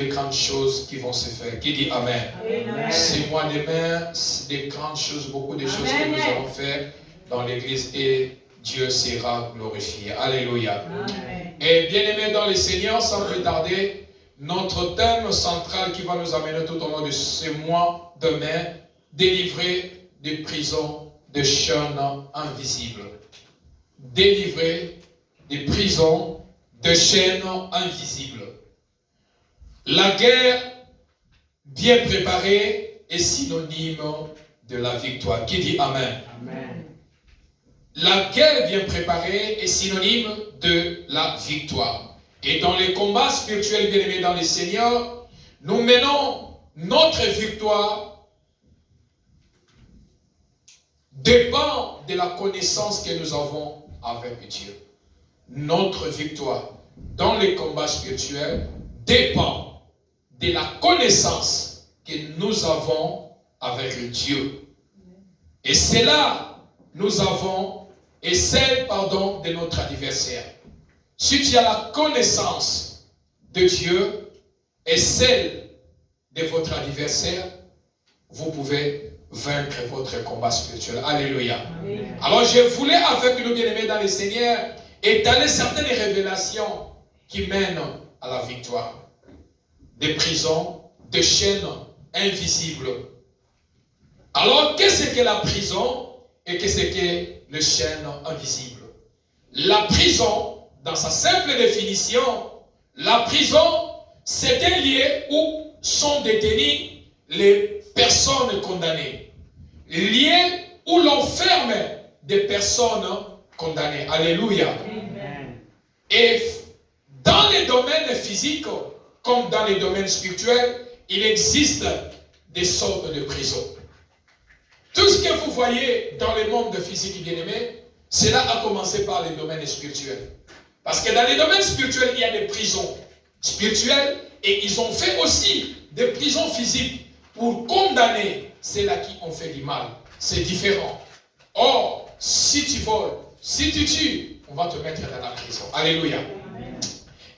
des grandes choses qui vont se faire. Qui dit Amen? Amen. C'est moi demain, des grandes choses, beaucoup de choses que nous allons faire dans l'église et Dieu sera glorifié. Alléluia. Amen. Et bien aimés dans le Seigneur, sans plus tarder, notre thème central qui va nous amener tout au long de ce mois demain, délivrer des prisons de chaînes invisibles. Délivrer des prisons de chaînes invisibles. La guerre bien préparée est synonyme de la victoire. Qui dit Amen? Amen. La guerre bien préparée est synonyme de la victoire. Et dans les combats spirituels bien-aimés dans le Seigneur, nous menons notre victoire dépend de la connaissance que nous avons avec Dieu. Notre victoire dans les combats spirituels dépend de la connaissance que nous avons avec Dieu. Et c'est là nous avons, et celle, de notre adversaire. Si tu as la connaissance de Dieu et celle de votre adversaire, vous pouvez vaincre votre combat spirituel. Alléluia. Amen. Alors je voulais avec nous bien-aimés dans le Seigneur étaler certaines révélations qui mènent à la victoire. Des prisons, des chaînes invisibles. Alors qu'est-ce que la prison et qu'est-ce que les chaînes invisibles? La prison, dans sa simple définition, la prison, c'est un lieu où sont détenues les personnes condamnées. Lieu où l'on ferme des personnes condamnées. Alléluia. Amen. Et dans les domaines physiques, comme dans les domaines spirituels, il existe des sortes de prisons. Tout ce que vous voyez dans le monde physique bien-aimé, cela a commencé par les domaines spirituels. Parce que dans les domaines spirituels, il y a des prisons spirituelles et ils ont fait aussi des prisons physiques pour condamner ceux-là qui ont fait du mal. C'est différent. Or, si tu voles, si tu tues, on va te mettre dans la prison. Alléluia. Amen.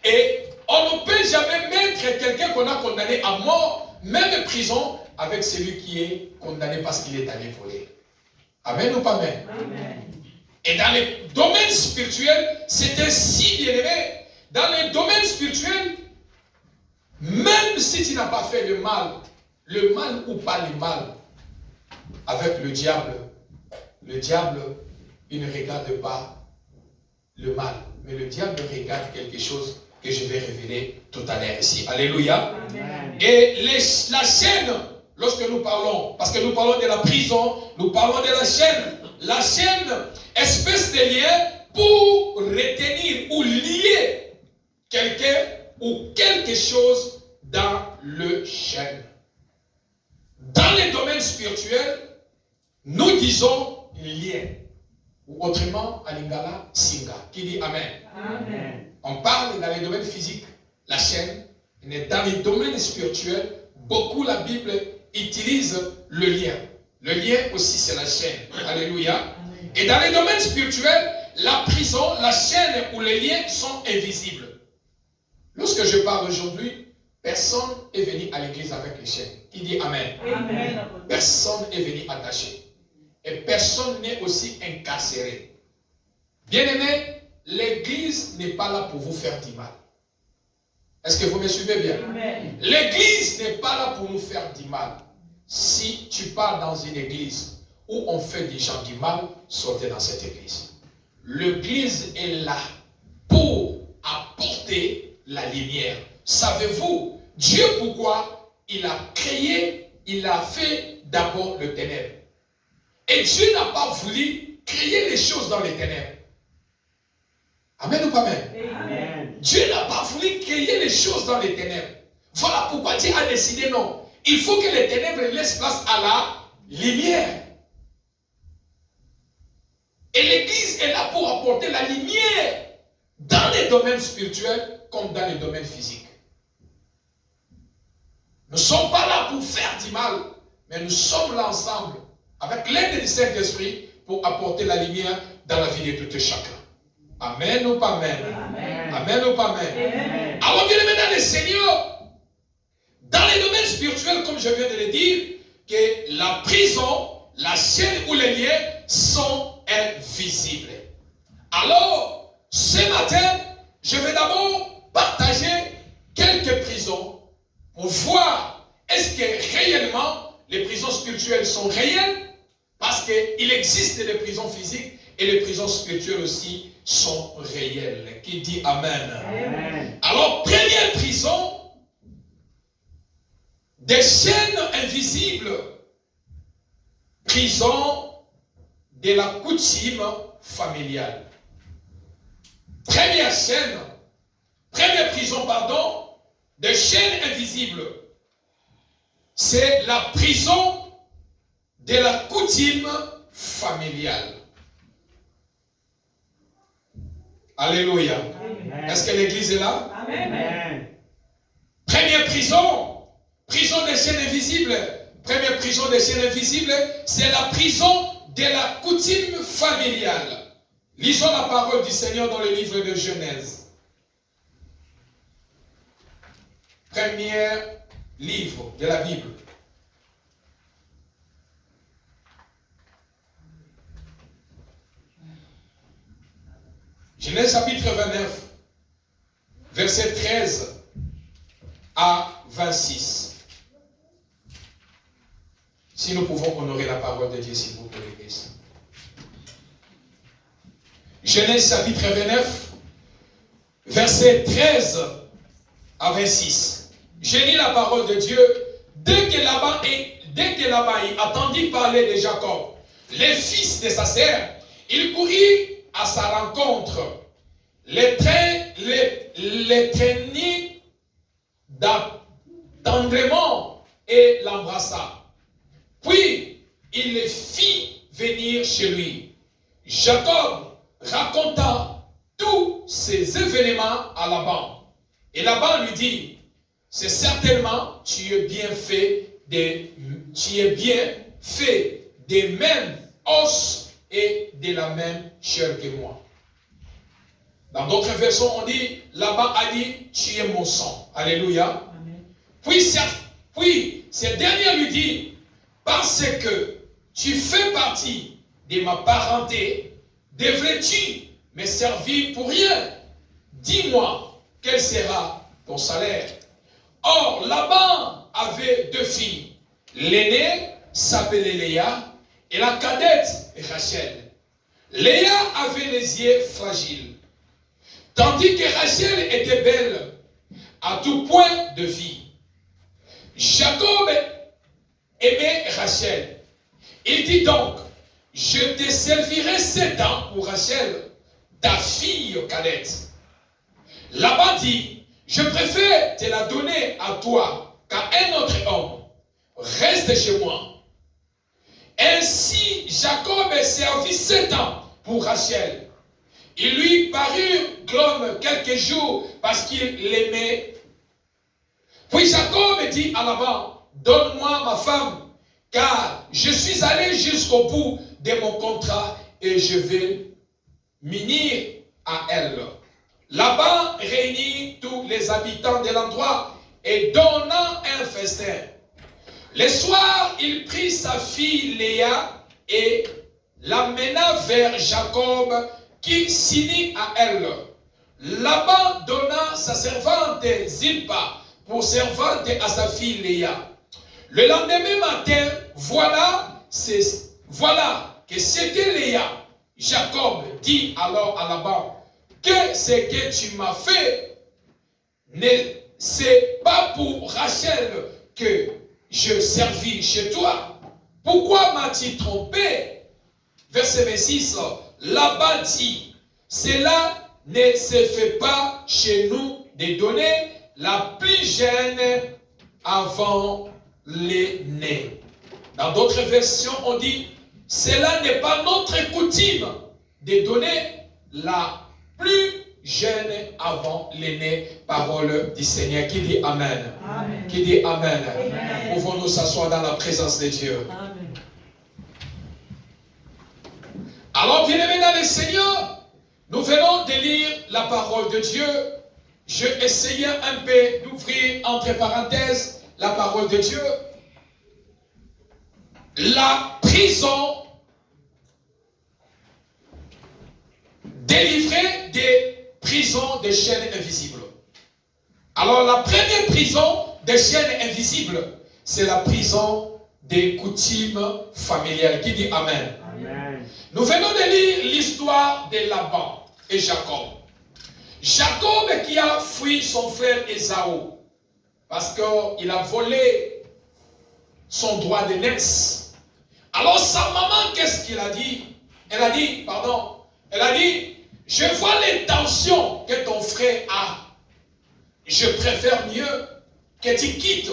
Et on ne peut jamais mettre quelqu'un qu'on a condamné à mort, même prison, avec celui qui est condamné parce qu'il est allé voler. Amen ou pas amen? Amen. Et dans les domaines spirituels, c'est ainsi, bien-aimé. Dans les domaines spirituels, même si tu n'as pas fait le mal ou pas le mal, avec le diable, il ne regarde pas le mal, mais le diable regarde quelque chose que je vais révéler tout à l'heure ici. Alléluia. Amen. Et la chaîne, lorsque nous parlons, parce que nous parlons de la prison, nous parlons de la chaîne. La chaîne, espèce de lien pour retenir ou lier quelqu'un ou quelque chose dans le chaîne. Dans les domaines spirituels, nous disons lien. Ou autrement, à lingala, singa. Qui dit Amen? Amen. On parle dans les domaines physiques, la chaîne. Mais dans les domaines spirituels, beaucoup la Bible utilise le lien. Le lien aussi, c'est la chaîne. Alléluia. Amen. Et dans les domaines spirituels, la prison, la chaîne ou les liens sont invisibles. Lorsque je parle aujourd'hui, personne n'est venu à l'église avec les chaînes. Qui dit Amen? Amen. Personne n'est venu attaché. Et personne n'est aussi incarcéré. Bien-aimé, l'église n'est pas là pour vous faire du mal. Est-ce que vous me suivez bien? Amen. L'église n'est pas là pour nous faire du mal. Si tu pars dans une église où on fait des gens du mal, sortez dans cette église. L'église est là pour apporter la lumière. Savez-vous, Dieu pourquoi il a créé, il a fait d'abord le ténèbre. Et Dieu n'a pas voulu créer les choses dans les ténèbres. Amen ou pas amen? Amen. Dieu n'a pas voulu créer les choses dans les ténèbres. Voilà pourquoi Dieu a décidé non. Il faut que les ténèbres laissent place à la lumière. Et l'église est là pour apporter la lumière dans les domaines spirituels comme dans les domaines physiques. Nous ne sommes pas là pour faire du mal, mais nous sommes là ensemble avec l'aide du Saint-Esprit pour apporter la lumière dans la vie de tout et chacun. Amen ou pas amen? Amen. Amen ou pas amen? Amen. Alors bien aimé dans le Seigneur, spirituel, comme je viens de le dire, que la prison, la chaîne ou les liens sont invisibles. Alors, ce matin, je vais d'abord partager quelques prisons pour voir est-ce que réellement les prisons spirituelles sont réelles, parce qu'il existe des prisons physiques et les prisons spirituelles aussi sont réelles. Qui dit Amen? Amen. Alors, première prison, des chaînes invisibles, prison de la coutume familiale. Première prison, des chaînes invisibles, c'est la prison de la coutume familiale. Alléluia. Amen. Est-ce que l'église est là? Amen. Première prison des chaînes invisibles. Première prison des chaînes invisibles, c'est la prison de la coutume familiale. Lisons la parole du Seigneur dans le livre de Genèse. Premier livre de la Bible. Genèse chapitre 29, verset 13 à 26. Si nous pouvons honorer la parole de Dieu, s'il vous plaît, l'Église. Genèse chapitre 29, verset 13 à 26. Je lis la parole de Dieu. Dès que Laban attendit parler de Jacob, les fils de sa sœur, il courut à sa rencontre, les traînit tendrement et l'embrassa. Puis il les fit venir chez lui. Jacob raconta tous ces événements à Laban. Et Laban lui dit, c'est certainement tu es bien fait des mêmes os et de la même chair que moi. Dans d'autres versions, on dit, Laban a dit, tu es mon sang. Alléluia. Amen. Puis ce dernier lui dit, parce que tu fais partie de ma parenté, devrais-tu me servir pour rien? Dis-moi, quel sera ton salaire? Or, Laban avait deux filles. L'aînée s'appelait Léa et la cadette Rachel. Léa avait les yeux fragiles, tandis que Rachel était belle à tout point de vie. Jacob aimait Rachel. Il dit donc, je te servirai 7 ans pour Rachel, ta fille cadette. Laban dit, je préfère te la donner à toi qu'à un autre homme. Reste chez moi. Ainsi, Jacob servit 7 ans pour Rachel. Il lui parut comme quelques jours parce qu'il l'aimait. Puis Jacob dit à Laban, donne-moi ma femme, car je suis allé jusqu'au bout de mon contrat et je vais m'unir à elle. Laban réunit tous les habitants de l'endroit et donna un festin. Le soir, il prit sa fille Léa et l'amena vers Jacob qui s'unit à elle. Laban donna sa servante Zilpa pour servante à sa fille Léa. Le lendemain matin, voilà que c'était Léa. Jacob dit alors à Laban, que ce que tu m'as fait, c'est pas pour Rachel que je servis chez toi. Pourquoi m'as-tu trompé? Verset 26, Laban dit, cela ne se fait pas chez nous de donner la plus jeune avant l'aîné. Dans d'autres versions, on dit, cela n'est pas notre coutume de donner la plus jeune avant l'aîné. Parole du Seigneur. Qui dit Amen? Amen. Qui dit Amen? Amen. Pouvons-nous s'asseoir dans la présence de Dieu? Amen. Alors, bien-aimés dans le Seigneur, nous venons de lire la parole de Dieu. Je essayais un peu d'ouvrir entre parenthèses la parole de Dieu, la prison délivrée des prisons des chaînes invisibles. Alors la première prison des chaînes invisibles, c'est la prison des coutumes familiales. Qui dit Amen? Amen. Nous venons de lire l'histoire de Laban et Jacob. Jacob qui a fui son frère Ésaü parce qu'il a volé son droit d'aînesse. Alors sa maman, qu'est-ce qu'il a dit? Elle a dit, je vois l'intention que ton frère a. Je préfère mieux que tu quittes,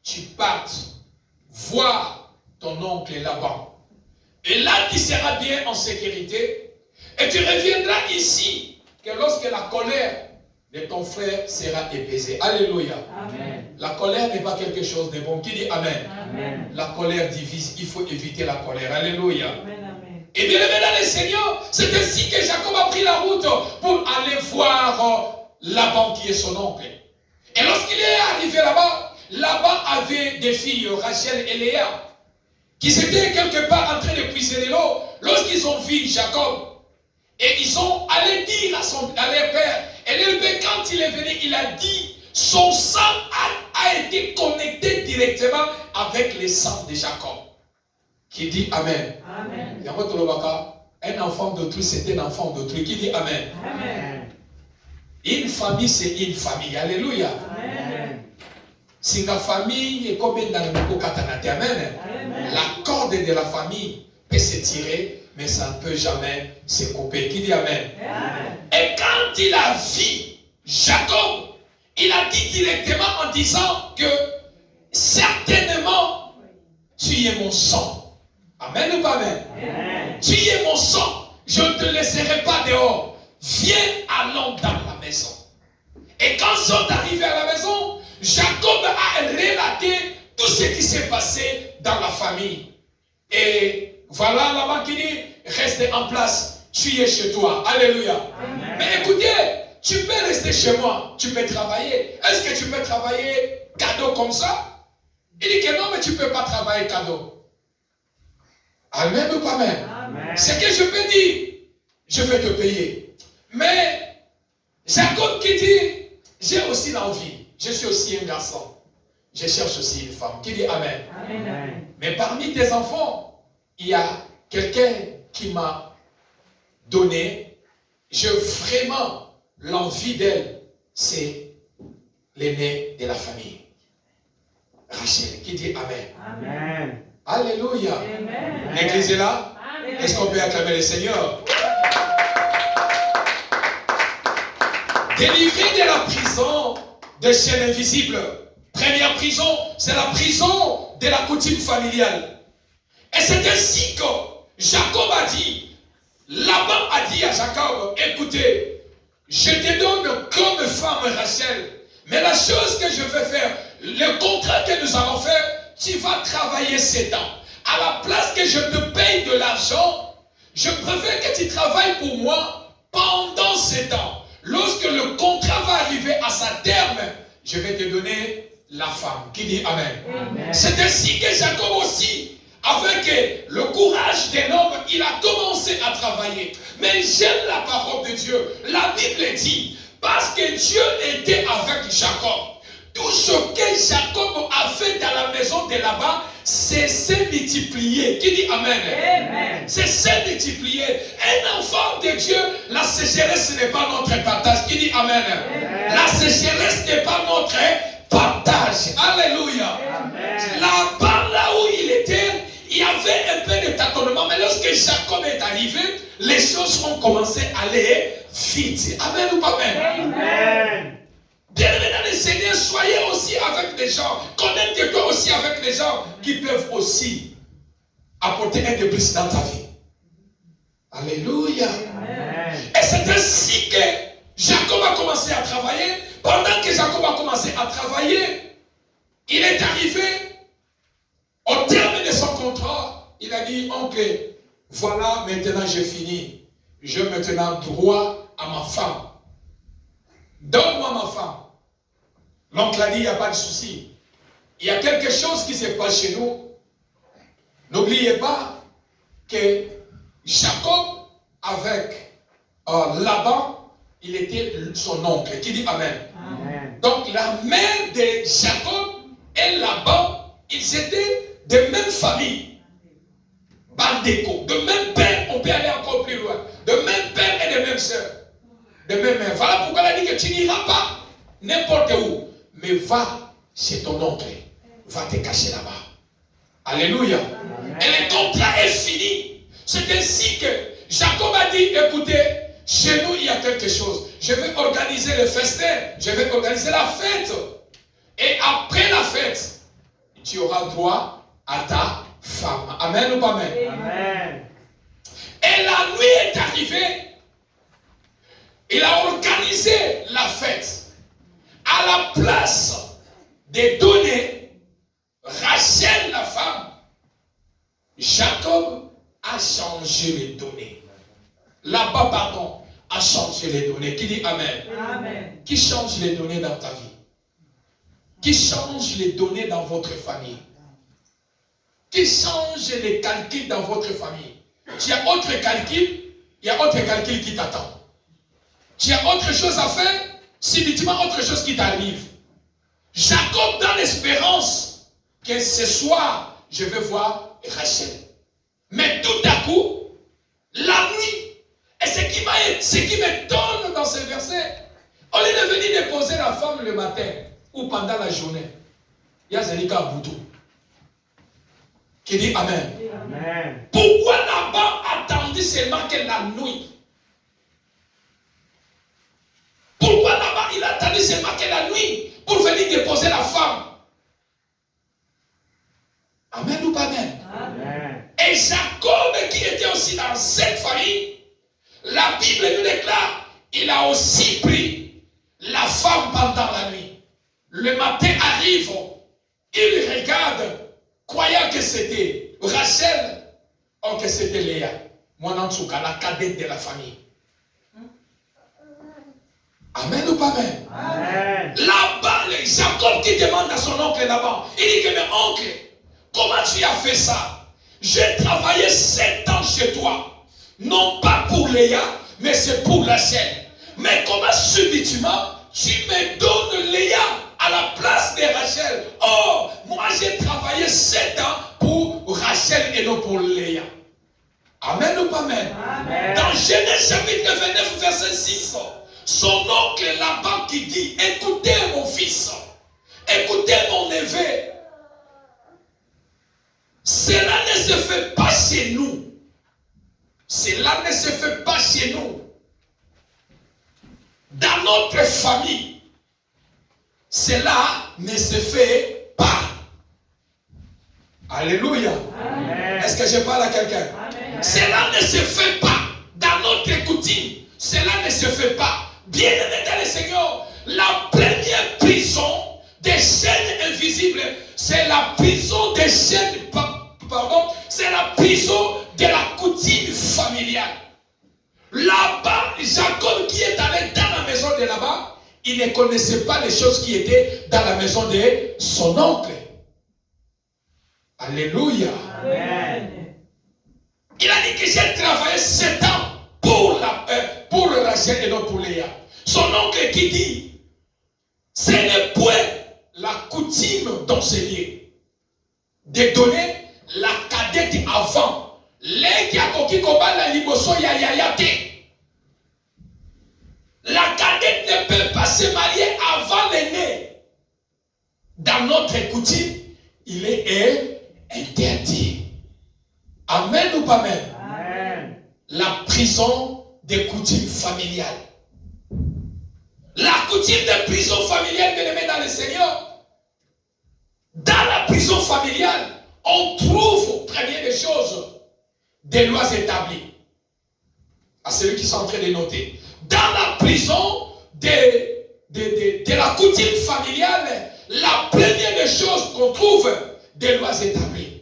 tu partes voir ton oncle Laban. Et là, tu seras bien en sécurité. Et tu reviendras ici, que lorsque la colère de ton frère sera apaisée. Alléluia. Amen. La colère n'est pas quelque chose de bon. Qui dit Amen? Amen. La colère divise. Il faut éviter la colère. Alléluia. Amen. Et bien, dans le Seigneur, c'est ainsi que Jacob a pris la route pour aller voir Laban qui est son oncle. Et lorsqu'il est arrivé là-bas, Laban avait des filles, Rachel et Léa, qui étaient quelque part en train de puiser de l'eau. Lorsqu'ils ont vu Jacob, et ils sont allés dire à leur père, et leur père, quand il est venu, il a dit, son sang a été connecté directement avec le sang de Jacob. Qui dit Amen. Amen. Un enfant d'autrui, c'est un enfant d'autrui. Qui dit Amen. Amen. Une famille, c'est une famille. Alléluia. Amen. Si la famille est comme dans le Katanate, Amen. Amen. La corde de la famille peut s'étirer, mais ça ne peut jamais se couper. Qui dit Amen. Amen. Et quand il a vu Jacob, il a dit directement en disant que certainement tu es mon sang. Amen ou pas Amen? Amen. Tu es mon sang. Je ne te laisserai pas dehors. Viens, allons dans la maison. Et quand ils sont arrivés à la maison, Jacob a relaté tout ce qui s'est passé dans la famille. Et voilà là-bas qui dit, reste en place, tu es chez toi. Alléluia. Amen. Mais écoutez, tu peux rester chez moi, tu peux travailler. Est-ce que tu peux travailler cadeau comme ça? Il dit que non, mais tu ne peux pas travailler cadeau. Amen ou pas Amen? Amen. Ce que je peux dire, je vais te payer. Mais Jacob qui dit, j'ai aussi l'envie, je suis aussi un garçon. Je cherche aussi une femme. Qui dit Amen? Amen. Mais parmi tes enfants, il y a quelqu'un qui m'a donné, j'ai vraiment l'envie d'elle, c'est l'aîné de la famille. Rachel, qui dit Amen. Amen. Alléluia. Amen. L'église est là? Amen. Est-ce qu'on peut acclamer le Seigneur? Délivré de la prison des chaînes invisibles. Première prison, c'est la prison de la coutume familiale. Et c'est ainsi que Jacob a dit, Laban a dit à Jacob, écoutez, je te donne comme femme Rachel, mais la chose que je vais faire, le contrat que nous allons faire, tu vas travailler 7 ans. À la place que je te paye de l'argent, je préfère que tu travailles pour moi pendant 7 ans. Lorsque le contrat va arriver à sa terme, je vais te donner la femme. Qui dit Amen. Amen. C'est ainsi que Jacob aussi, avec le courage d'un homme, il a commencé à travailler. Mais j'aime la parole de Dieu. La Bible dit, parce que Dieu était avec Jacob, tout ce que Jacob a fait dans la maison de Laban, c'est s'est multiplié. Qui dit Amen? Amen. C'est s'est multiplié. Un enfant de Dieu, la sécheresse n'est pas notre partage. Qui dit Amen? Amen. La sécheresse n'est pas notre partage. Alléluia. Amen. Là-bas, là où il était, il y avait un peu de tâtonnement. Mais lorsque Jacob est arrivé, les choses ont commencé à aller vite. Amen ou pas Amen? Amen. Bien-aimés dans le Seigneur, soyez aussi avec des gens. Connectez-toi aussi avec les gens qui peuvent aussi apporter un de plus dans ta vie. Alléluia. Amen. Et c'est ainsi que Jacob a commencé à travailler. Pendant que Jacob a commencé à travailler, il est arrivé au terme de son contrat. Il a dit, oncle, voilà, maintenant j'ai fini. J'ai maintenant droit à ma femme. Donne-moi ma femme. L'oncle a dit, il n'y a pas de souci. il y a quelque chose qui se passe chez nous. N'oubliez pas que Jacob, avec Laban, il était son oncle. Qui dit Amen? Amen. Donc la mère de Jacob et Laban, ils étaient de même famille. Bandéco, de même père, on peut aller encore plus loin. De même père et de même sœur. De même mère. Voilà pourquoi elle a dit que tu n'iras pas n'importe où. Mais va chez ton oncle. Va te cacher là-bas. Alléluia. Amen. Et le contrat est fini. C'est ainsi que Jacob a dit, écoutez, chez nous il y a quelque chose. Je vais organiser le festin. Je vais organiser la fête. Et après la fête, tu auras droit à ta femme. Amen ou pas amen? Amen. Et la nuit est arrivée. Il a organisé la fête. À la place de donner Rachel la femme, Jacob a changé les données. Là-bas, pardon, a changé les données. Qui dit Amen? Amen. Qui change les données dans ta vie? Qui change les données dans votre famille? Qui change les calculs dans votre famille? Tu as autre calcul, il y a autre calcul qui t'attend. Tu as autre chose à faire, subitement autre chose qui t'arrive. Jacob dans l'espérance que ce soir, je vais voir Rachel. Mais tout à coup, la nuit, et ce qui m'étonne dans ce verset, au lieu de venir déposer la femme le matin ou pendant la journée, il y a Zénika Boudou qui dit Amen. Amen. Pourquoi Laban attendit seulement que la nuit? Pourquoi Laban il attendit seulement que la nuit pour venir déposer la femme? Amen ou pas amen? Amen. Et Jacob qui était aussi dans cette famille, la Bible nous déclare, il a aussi pris la femme pendant la nuit. Le matin arrive, il regarde, croyant que c'était Rachel, ou que c'était Léa. Moi, en tout cas, la cadette de la famille. Amen ou pas amen? Amen. Là-bas, Jacob qui demande à son oncle là-bas, il dit que mais oncle, comment tu as fait ça? J'ai travaillé 7 ans chez toi, non pas pour Léa, mais c'est pour Rachel. Mais comment subitement tu me donnes Léa à la place de Rachel? Oh, moi j'ai travaillé 7 ans pour Rachel et non pour Léa. Amen ou pas amen? Amen. Dans Genèse chapitre 29 verset 6, son oncle Laban qui dit, écoutez mon fils, écoutez mon neveu, cela ne se fait pas chez nous. Cela ne se fait pas chez nous. Dans notre famille, cela ne se fait pas. Alléluia. Amen. Est-ce que je parle à quelqu'un? Amen. Cela ne se fait pas. Dans notre coutume, cela ne se fait pas. Bien-aimé dans le Seigneur, la première prison des chaînes invisibles, c'est la prison des chaînes, c'est la prison de la coutume familiale. Là-bas, Jacob qui est allé dans la maison de là-bas, il ne connaissait pas les choses qui étaient dans la maison de son oncle. Alléluia. Amen. Il a dit que j'ai travaillé 7 ans pour Rachel et non pour Léa. Son oncle qui dit, ce n'est point la coutume d'enseigner, de donner la cadette avant. Les qui a coquille combat la liboso yayayate. La cadette ne peut pas se marier avant l'aîné. Dans notre coutume, il est interdit. Amen ou pas amen? Amen. La prison des coutumes familiales. La coutume des prisons familiales, bien aimé dans le Seigneur. Dans la prison familiale, on trouve, première des choses, des lois établies. À celui qui sont en train de noter. Dans la prison de la coutume familiale, la première des choses qu'on trouve, des lois établies.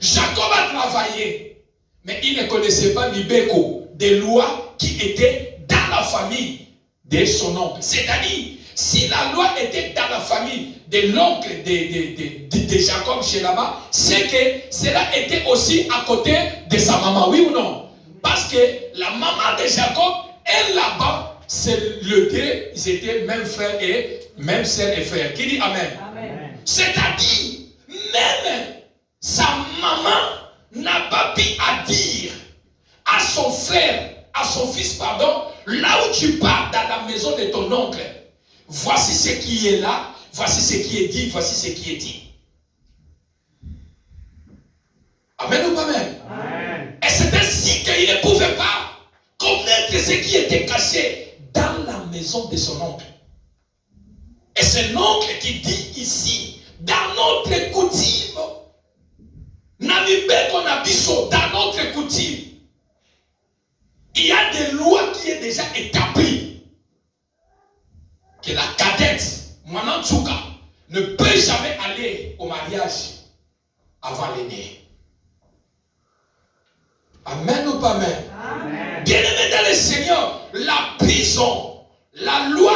Jacob a travaillé, mais il ne connaissait pas l'ibéco, des lois qui étaient dans la famille de son oncle. C'est-à-dire, Si la loi était dans la famille de l'oncle de Jacob chez Laban, c'est que cela était aussi à côté de sa maman, oui ou non? Parce que la maman de Jacob et Laban, c'est le deux, ils étaient même frères et même sœurs et frères. Qui dit Amen? Amen. C'est-à-dire, même sa maman n'a pas pu à dire à son frère, à son fils, pardon, là où tu pars dans la maison de ton oncle, voici ce qui est là, voici ce qui est dit, voici ce qui est dit. Amen ou pas amen? Amen. Et c'est ainsi qu'il ne pouvait pas connaître ce qui était caché dans la maison de son oncle. Et c'est l'oncle qui dit ici, dans notre coutume, dans notre coutume, il y a des lois qui est déjà établies. Que la cadette, Mwanantsuka, ne peut jamais aller au mariage avant l'aîné. Amen ou pas amen? Amen. Bien-aimé dans le Seigneur, la prison, la loi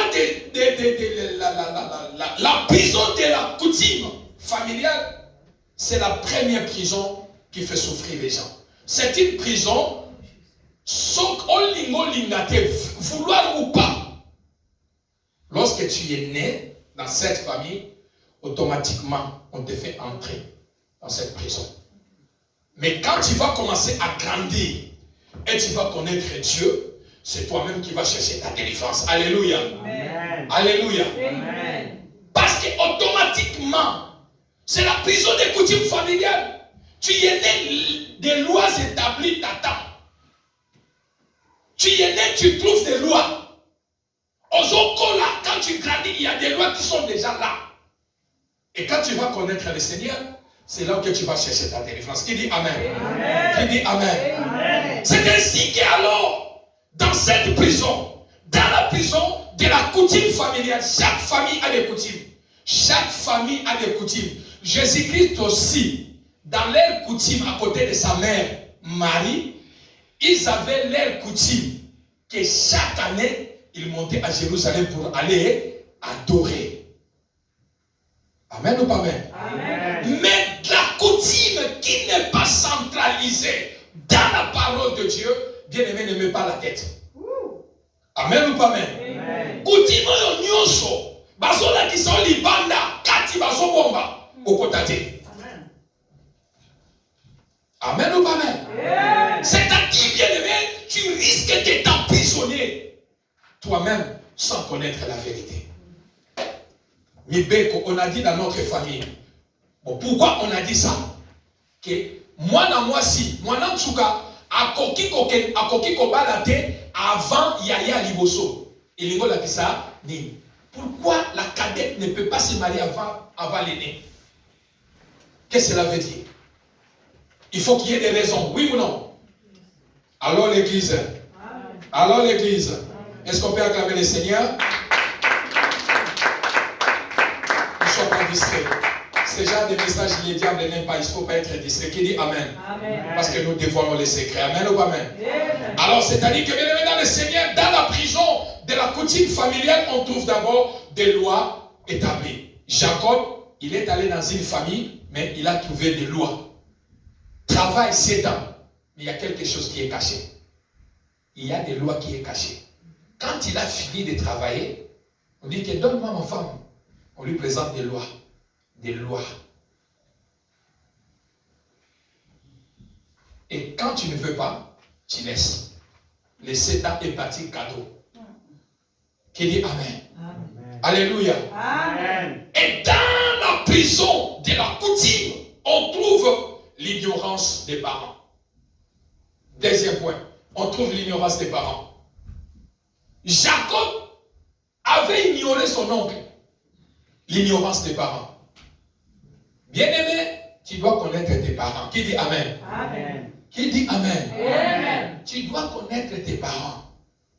la prison de la coutume familiale, c'est la première prison qui fait souffrir les gens. C'est une prison, vouloir ou pas. Lorsque tu es né dans cette famille, automatiquement, on te fait entrer dans cette prison. Mais quand tu vas commencer à grandir et tu vas connaître Dieu, c'est toi-même qui vas chercher ta délivrance. Alléluia. Amen. Alléluia. Amen. Parce que automatiquement, c'est la prison des coutumes familiales. Tu es né, des lois établies t'attendent. Tu es né, tu trouves des lois. Aux Okola, quand tu grandis, il y a des lois qui sont déjà là. Et quand tu vas connaître le Seigneur, c'est là que tu vas chercher ta délivrance. Qui dit Amen? Amen. Qui dit Amen? Amen. C'est ainsi qu'alors, dans cette prison, dans la prison de la coutume familiale, chaque famille a des coutumes. Chaque famille a des coutumes. Jésus-Christ aussi, dans leur coutume, à côté de sa mère, Marie, ils avaient leur coutume que chaque année, ils montaient à Jérusalem pour aller adorer. Amen ou pas amen? Amen. Mais la coutume qui n'est pas centralisée dans la parole de Dieu, bien-aimé, ne met pas la tête. Amen ou pas amen? Amen. Coutume yo nyonso, bazola qui sont libanda, kati bazobomba, okotate. Amen. Amen ou pas amen? Amen. C'est-à-dire, bien-aimé, tu risques de t'emprisonner toi-même sans connaître la vérité. Mibeko, on a dit dans notre famille. Bon, pourquoi on a dit ça? Que moi, si, moi, Tsuka, a koki kobalate avant Yaya Liboso. Et Lingo l'a dit ça, ni. Pourquoi la cadette ne peut pas se marier avant l'aîné? Qu'est-ce que cela veut dire? Il faut qu'il y ait des raisons, oui ou non? Alors l'église. Alors l'église. Est-ce qu'on peut acclamer le Seigneur? Ne sois pas distrait. Ce genre de message, le diable n'aime pas. Il ne faut pas être distrait. Qui dit Amen? Amen. Parce que nous dévoilons les secrets. Amen ou pas amen? Amen. Alors, c'est-à-dire que, bien aimé dans le Seigneur, dans la prison de la coutume familiale, on trouve d'abord des lois établies. Jacob, il est allé dans une famille, mais il a trouvé des lois. Travail 7 ans, mais il y a quelque chose qui est caché. Il y a des lois qui sont cachées. Quand il a fini de travailler, on dit que donne-moi ma femme. On lui présente des lois. Des lois. Et quand tu ne veux pas, tu laisses. Les 7 ans est parti cadeau. Qui dit Amen. Amen. Alléluia. Amen. Et dans la prison de la coutume, on trouve l'ignorance des parents. Deuxième point, on trouve l'ignorance des parents. Jacob avait ignoré son oncle. L'ignorance des parents. Bien-aimé, tu dois connaître tes parents. Qui dit Amen? Amen. Qui dit Amen? Amen. Tu dois connaître tes parents.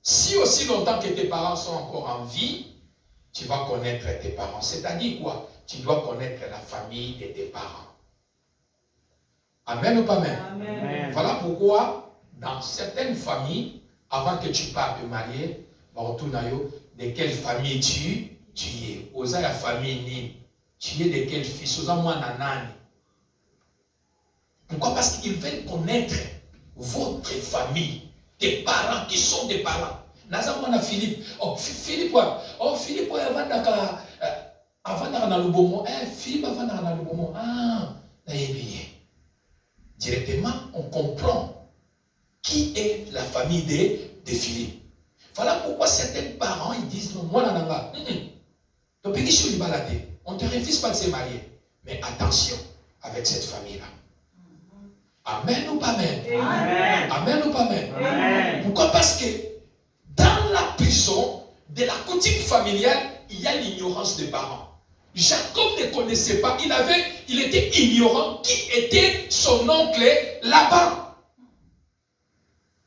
Si aussi longtemps que tes parents sont encore en vie, tu vas connaître tes parents. C'est-à-dire quoi? Tu dois connaître la famille de tes parents. Amen ou pas amen? Amen. Voilà pourquoi, dans certaines familles, avant que tu partes te marier, de quelle famille tu es? Osa la famille, tu es de quel fils? Osa moi nanani. Pourquoi? Parce qu'ils veulent connaître votre famille, tes parents qui sont des parents. Nazamana Philippe. Oh, Philippe, avant d'aller au bon Philippe avant d'aller au bon directement, on comprend qui est la famille de Philippe. Voilà pourquoi certains parents ils disent non, moi nananga. On ne te refuse pas de se marier. Mais attention avec cette famille-là. Amen ou pas amen? Amen. Amen ou pas amen? Amen. Pourquoi? Parce que dans la prison de la coutume familiale, il y a l'ignorance des parents. Jacob ne connaissait pas, il était ignorant qui était son oncle Laban.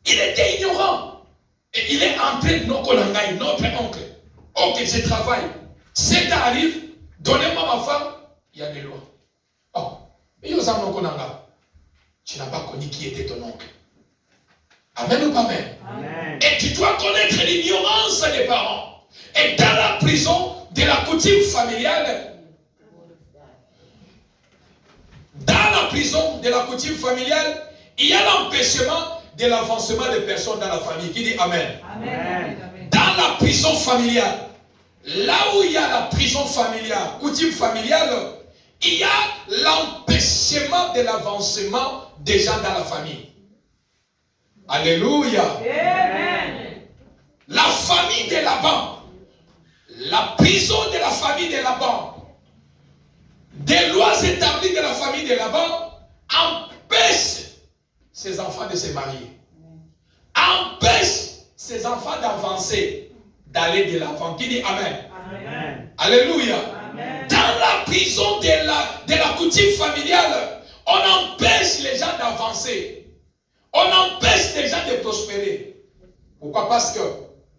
Il était ignorant. Et il est entré, notre oncle. Ok, je travaille. C'est arrive, donnez-moi ma femme, il y a des lois. Oh, mais tu n'as pas connu qui était ton oncle. Amen ou pas amen? Amen. Et tu dois connaître l'ignorance des parents. Et dans la prison de la coutume familiale, il y a l'empêchement de l'avancement des personnes dans la famille. Qui dit amen? Amen. Dans la prison familiale, là où il y a la prison familiale, coutume familiale, il y a l'empêchement de l'avancement des gens dans la famille. Alléluia. Amen. La famille de Laban, la prison de la famille de Laban, des lois établies de la famille de Laban empêchent ses enfants de se marier, empêchent ses enfants d'avancer, d'aller de l'avant. Qui dit amen? Amen. Alléluia. Amen. Dans la prison de la coutume familiale, on empêche les gens d'avancer. On empêche les gens de prospérer. Pourquoi? Parce que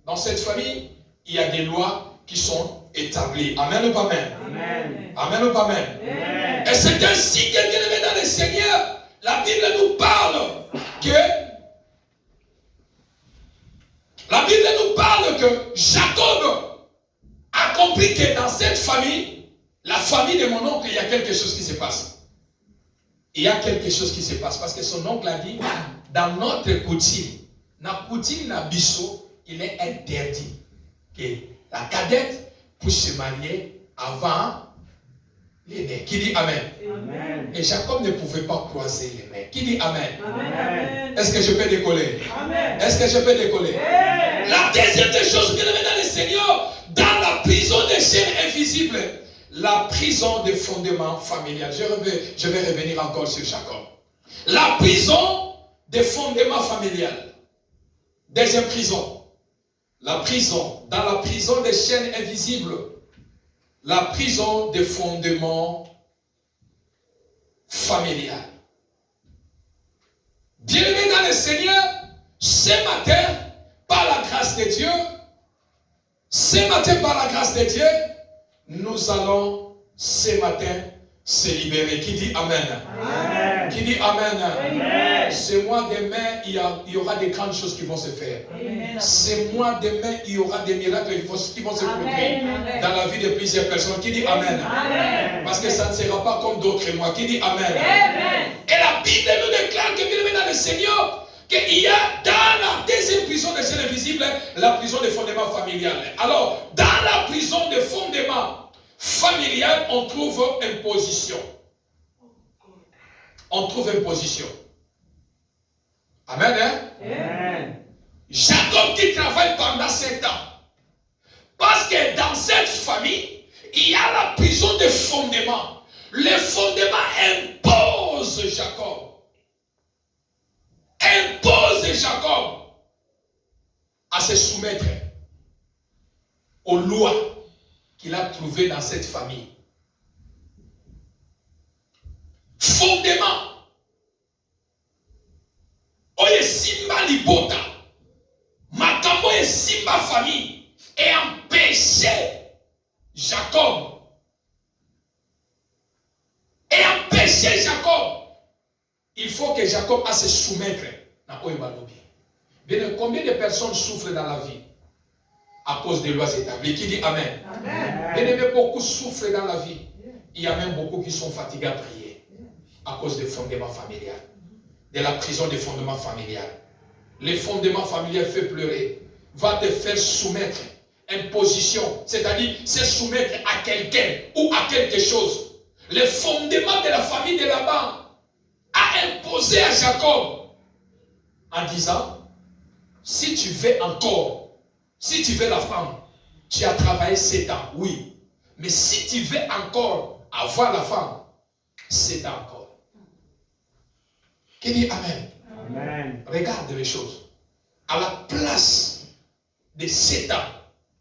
dans cette famille, il y a des lois qui sont établies. Amen ou pas amen? Amen. Amen ou pas amen? Amen. Et c'est ainsi que, bien aimé dans le Seigneur, la Bible nous parle que Jacob a compris que dans cette famille, la famille de mon oncle, il y a quelque chose qui se passe. Il y a quelque chose qui se passe. Parce que son oncle a dit, dans notre coutume, il est interdit que la cadette puisse se marier avant l'aîné. Qui dit amen? Amen. Et Jacob ne pouvait pas croiser les mains. Qui dit amen? Amen. Est-ce que je peux décoller? Amen. Est-ce que je peux décoller? Amen. La deuxième des choses que nous avons dans le Seigneur, dans la prison des chaînes invisibles, la prison des fondements familiales. Je vais revenir encore sur Jacob. La prison des fondements familiales. Deuxième prison. La prison. Dans la prison des chaînes invisibles. La prison des fondements familiales. Bien-aimés dans le Seigneur, ce matin, par la grâce de Dieu, nous allons ce matin se libérer. Qui dit amen? Amen. Qui dit amen? Amen. Ce mois demain, il y aura des grandes choses qui vont se faire. Amen. Ce mois demain, il y aura des miracles qui vont se produire Amen. dans la vie de plusieurs personnes. Qui dit amen? Amen. Parce que ça ne sera pas comme d'autres mois. Qui dit amen? Amen. Et la Bible nous déclare que bien dans le Seigneur, qu'il y a dans la deuxième prison des chaînes invisibles, la prison des fondements familiales. Alors, dans la prison des fondements familiales, on trouve imposition. On trouve imposition. Amen, hein? Amen. Jacob qui travaille pendant 7 ans. Parce que dans cette famille, il y a la prison des fondements. Les fondements imposent Jacob. Impose Jacob à se soumettre aux lois qu'il a trouvées dans cette famille. Fondement. Oye simba libota. Makambo et simba famille. Et empêcher Jacob. Et empêcher Jacob. Il faut que Jacob a se soumettre à Oebalobi. Combien de personnes souffrent dans la vie? à cause des lois établies. Qui dit Amen? Amen. Bien-aimés, beaucoup souffrent dans la vie. Il y a même beaucoup qui sont fatigués à prier à cause des fondements familiaux, de la prison des fondements familiaux. Les fondements familiaux fait pleurer, va te faire soumettre imposition, c'est-à-dire se soumettre à quelqu'un ou à quelque chose. Les fondements de la famille de Laban a imposé à Jacob en disant, si tu veux encore, si tu veux la femme, tu as travaillé 7 ans, oui. Mais si tu veux encore avoir la femme, 7 ans encore. Qui dit Amen? Amen. Regarde les choses. À la place de 7 ans,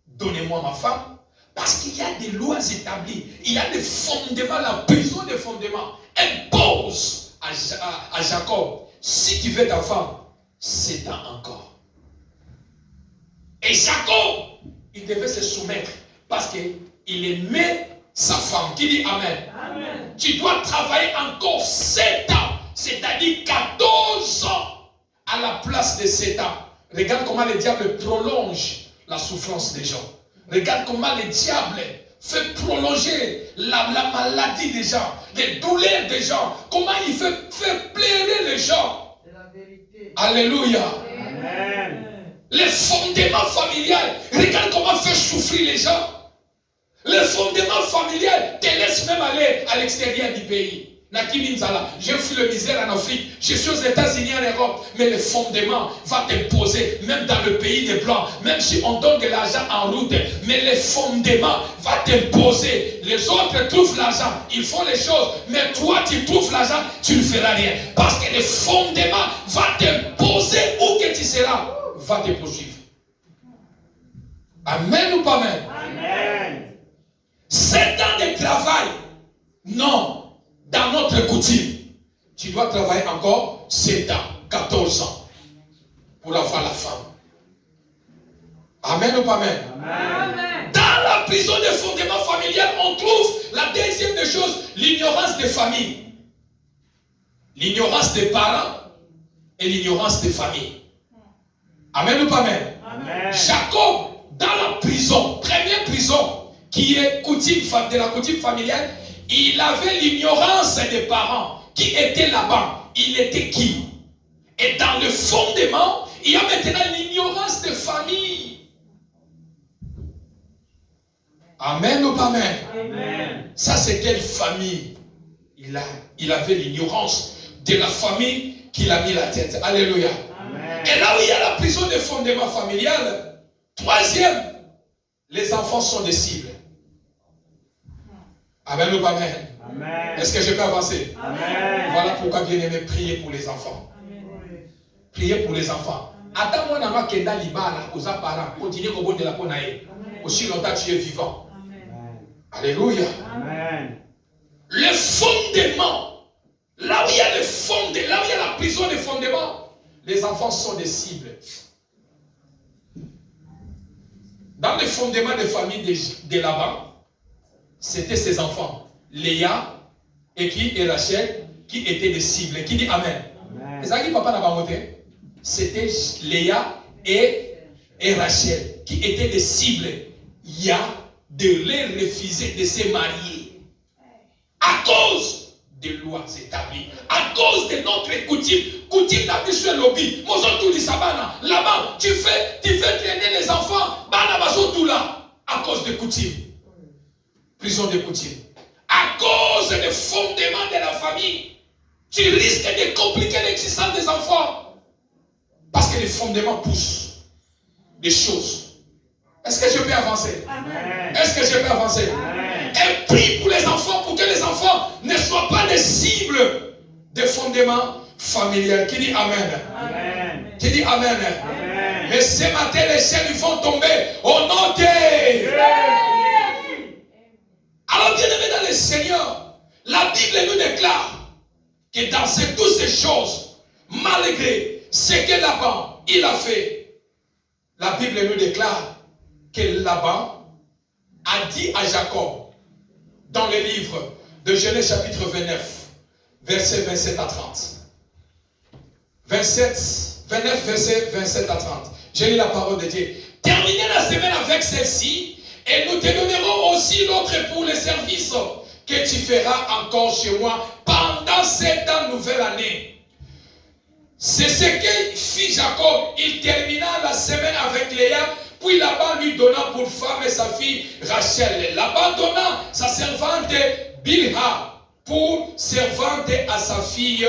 donnez-moi ma femme, parce qu'il y a des lois établies, il y a des fondements, la prison des fondements impose à Jacob, si tu veux ta femme, 7 ans encore. Et Jacob, il devait se soumettre parce qu'il aimait sa femme. Qui dit Amen? Amen. Tu dois travailler encore 7 ans, c'est-à-dire 14 ans à la place de 7 ans. Regarde comment le diable prolonge la souffrance des gens. Regarde comment le diable fait prolonger la maladie des gens, les douleurs des gens. Comment il fait pleurer les gens. C'est la vérité. Alléluia. Amen. Les fondements familiaux, regarde comment fait souffrir les gens. Les fondements familiaux te laissent même aller à l'extérieur du pays. Nakimi Nzala, j'ai fui le misère en Afrique, je suis aux États-Unis, en Europe, mais le fondement va t'imposer, même dans le pays des Blancs, même si on donne de l'argent en route, mais le fondement va t'imposer. Les autres trouvent l'argent, ils font les choses, mais toi tu trouves l'argent, tu ne feras rien. Parce que le fondement va t'imposer où que tu seras, va te poursuivre. Amen ou pas amen? Amen. 7 ans de travail, non. Dans notre coutume, tu dois travailler encore 7 ans, 14 ans pour avoir la femme. Amen ou pas amen? Amen. Dans la prison des fondements familiaux, on trouve la deuxième des choses, l'ignorance des familles. L'ignorance des parents et l'ignorance des familles. Amen ou pas amen? Amen. Jacob, dans la prison, première prison, qui est coutume, de la coutume familiale, il avait l'ignorance des parents qui étaient là-bas. Il était qui? Et dans le fondement, il y a maintenant l'ignorance des familles. Amen ou pas amen? Amen. Ça, c'est quelle famille? Il avait l'ignorance de la famille qu'il a mis la tête. Alléluia. Amen. Et là où il y a la prison des fondements familiales, troisième, les enfants sont des cibles. Amen ou pas amen? Amen. Est-ce que je peux avancer? Amen. Voilà pourquoi, bien aimé, priez pour les enfants. Priez pour les enfants. Attends, moi, nama kenda libala, aux parents, continue au bout de la ponae. Aussi longtemps tu es vivant. Alléluia. Amen. Le fondement, là où il y a le fondement, là où il y a la prison des fondements, les enfants sont des cibles. Dans le fondement des familles de Laban, c'était ses enfants, Léa et qui et Rachel, qui étaient des cibles. Qui dit Amen? Amen. Papa n'a pas monté. C'était Léa et Rachel, qui étaient des cibles. Il y a de les refuser de se marier à cause des lois établies, à cause de notre coutume. Coutume n'a plus sur le lobby. Là-bas, tu fais traîner les enfants. À cause de coutumes. Prison de coutume. À cause des fondements de la famille, tu risques de compliquer l'existence des enfants. Parce que les fondements poussent des choses. Est-ce que je peux avancer? Amen. Est-ce que je peux avancer? Amen. Et prie pour les enfants, pour que les enfants ne soient pas des cibles des fondements familiaux. Qui dit Amen? Amen. Qui dit Amen? Amen. Mais ce matin, les ciels vont tomber au nom de... Alors, bien aimé dans le Seigneur, la Bible nous déclare que dans toutes ces choses, malgré ce que Laban il a fait, la Bible nous déclare que Laban a dit à Jacob, dans le livre de Genèse chapitre 29, versets 27 à 30. 29, versets 27 à 30. Je lis la parole de Dieu. terminer la semaine avec celle-ci et nous te donnerons aussi l'autre pour le service que tu feras encore chez moi pendant cette nouvelle année. C'est ce que fit Jacob. Il termina la semaine avec Léa, puis Laban lui donna pour femme sa fille Rachel. Laban donna sa servante Bilha pour servante à sa fille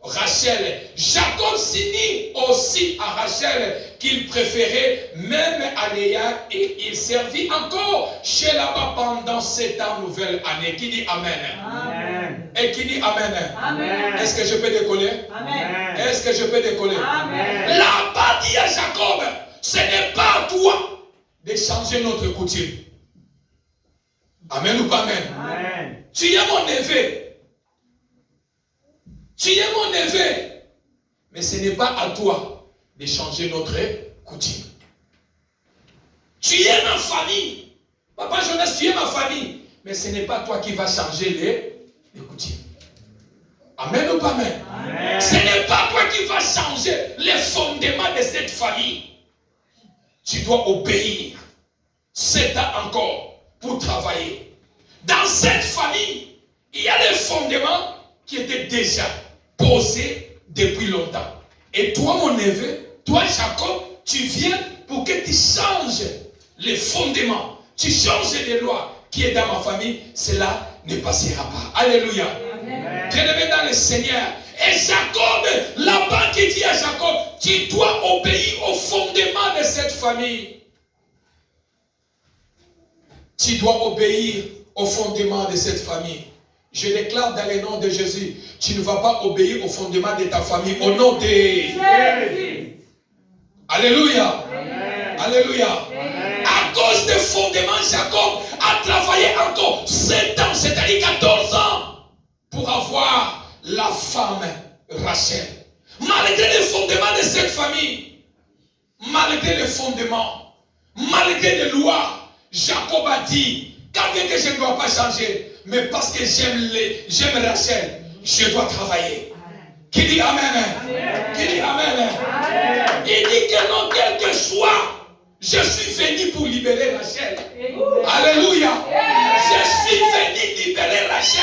Rachel. Jacob signit aussi à Rachel qu'il préférait même à Léa et il servit encore chez Laban pendant cette nouvelle année. Qui dit Amen? Amen. Et qui dit Amen? Amen. Est-ce que je peux décoller? Amen. Est-ce que je peux décoller? Amen. Laban dit à Jacob, ce n'est pas à toi de changer notre coutume. Amen ou pas Amen? Amen. Tu es mon neveu. Tu es mon neveu. Mais ce n'est pas à toi de changer notre coutume. Tu es ma famille. Papa Jonas, tu es ma famille. Mais ce n'est pas toi qui vas changer les coutumes. Amen ou pas Amen? Amen. Ce n'est pas toi qui vas changer les fondements de cette famille. Tu dois obéir 7 ans encore pour travailler. Dans cette famille, il y a les fondements qui étaient déjà posés depuis longtemps. Et toi, mon neveu, toi, Jacob, tu viens pour que tu changes les fondements. Tu changes les lois qui est dans ma famille. Cela ne passera pas. Alléluia. Bien-aimé dans le Seigneur. Et Jacob, Laban qui dit à Jacob, tu dois obéir au fondement de cette famille. Tu dois obéir au fondement de cette famille. Je déclare dans le nom de Jésus, tu ne vas pas obéir au fondement de ta famille. Au nom de Jésus. Alléluia. Amen. Alléluia. Amen. À cause des fondements, Jacob a travaillé encore 7 ans, c'est-à-dire 14 ans, pour avoir la femme Rachel. Malgré les fondements de cette famille, malgré les fondements, malgré les lois, Jacob a dit, quand bien que je ne dois pas changer, mais parce que j'aime Rachel, je dois travailler. Qui dit Amen? Qui dit Amen? Il dit que non, quel que soit, je suis venu pour libérer Rachel. Alléluia. Je suis venu libérer Rachel.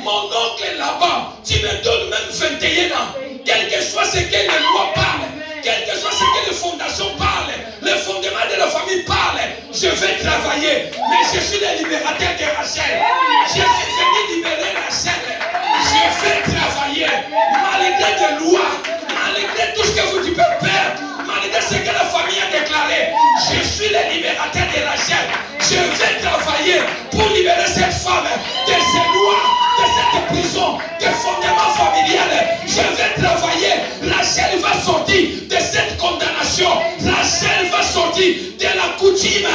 Mon oncle là-bas, tu me donnes même 21 ans. Quel que soit ce que les lois parlent, quel que soit ce que les fondations parlent, les fondements de la famille parlent, je vais travailler. Mais je suis le libérateur de Rachel. Je suis venu libérer Rachel. Je vais travailler. Malgré des lois, malgré tout ce que vous dites perdre, malgré ce que la famille a déclaré, je suis le libérateur de Rachel. Je vais travailler pour libérer cette femme de ces lois, de cette prison, des fondements familiales. Je vais travailler. Rachel va sortir de cette condamnation. Rachel va sortir de la coutume.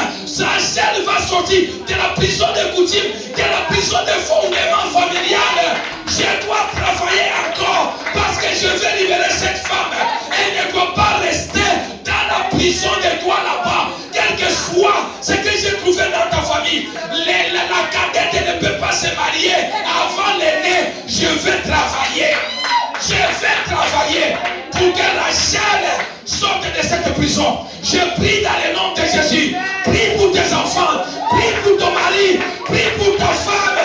Rachel va sortir de la prison de coutume, de la prison de fondements familiales. Je dois travailler encore parce que je vais libérer cette femme. Elle ne doit pas rester dans la prison de toi là-bas. Quel que soit ce que j'ai trouvé dans ta famille, la cadette ne peut pas se marier avant l'aîné. Je vais travailler. Je vais travailler pour que Rachel sorte de cette prison. Je prie dans le nom de Jésus. Prie pour tes enfants. Prie pour ton mari. Prie pour ta femme.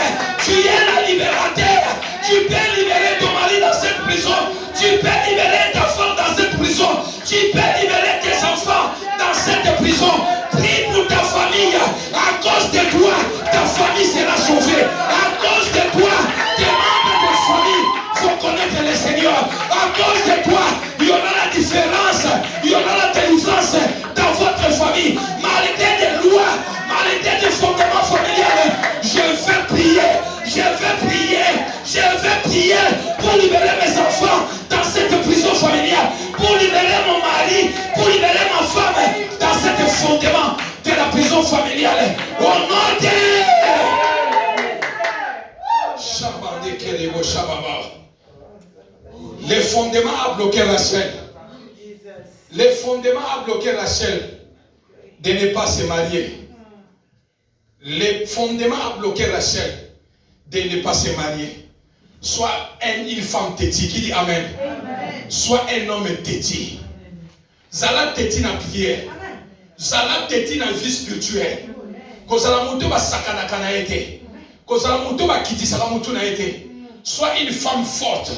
Tu es la libérateur. Tu peux libérer ton mari dans cette prison. Tu peux libérer ta femme dans cette prison. Tu peux libérer tes enfants dans cette prison. Prie pour ta famille. À cause de toi, ta famille sera sauvée. À cause de toi, tes membres de famille vont connaître le Seigneur. À cause de toi, il y aura la différence. Il y aura la délivrance dans votre famille. Malgré des lois, malgré des fondements familiales, je vais prier. Je vais prier. Je vais prier pour libérer mes enfants dans cette prison familiale. Pour libérer mon mari. Pour libérer ma femme dans cet fondement de la prison familiale. Au nom de... Les fondements a bloqué Rachel. Les fondements a bloqué Rachel de ne pas se marier. Les fondements a bloqué Rachel de ne pas se marier. Soit une femme têtie qui dit Amen. Soit un homme têti. Zala têti na prière. zala teti na vie spirituelle. Kozala mutu ba sakana kana ete. Kozala mutu ba kitisaka mutu na ete. Sois une femme forte,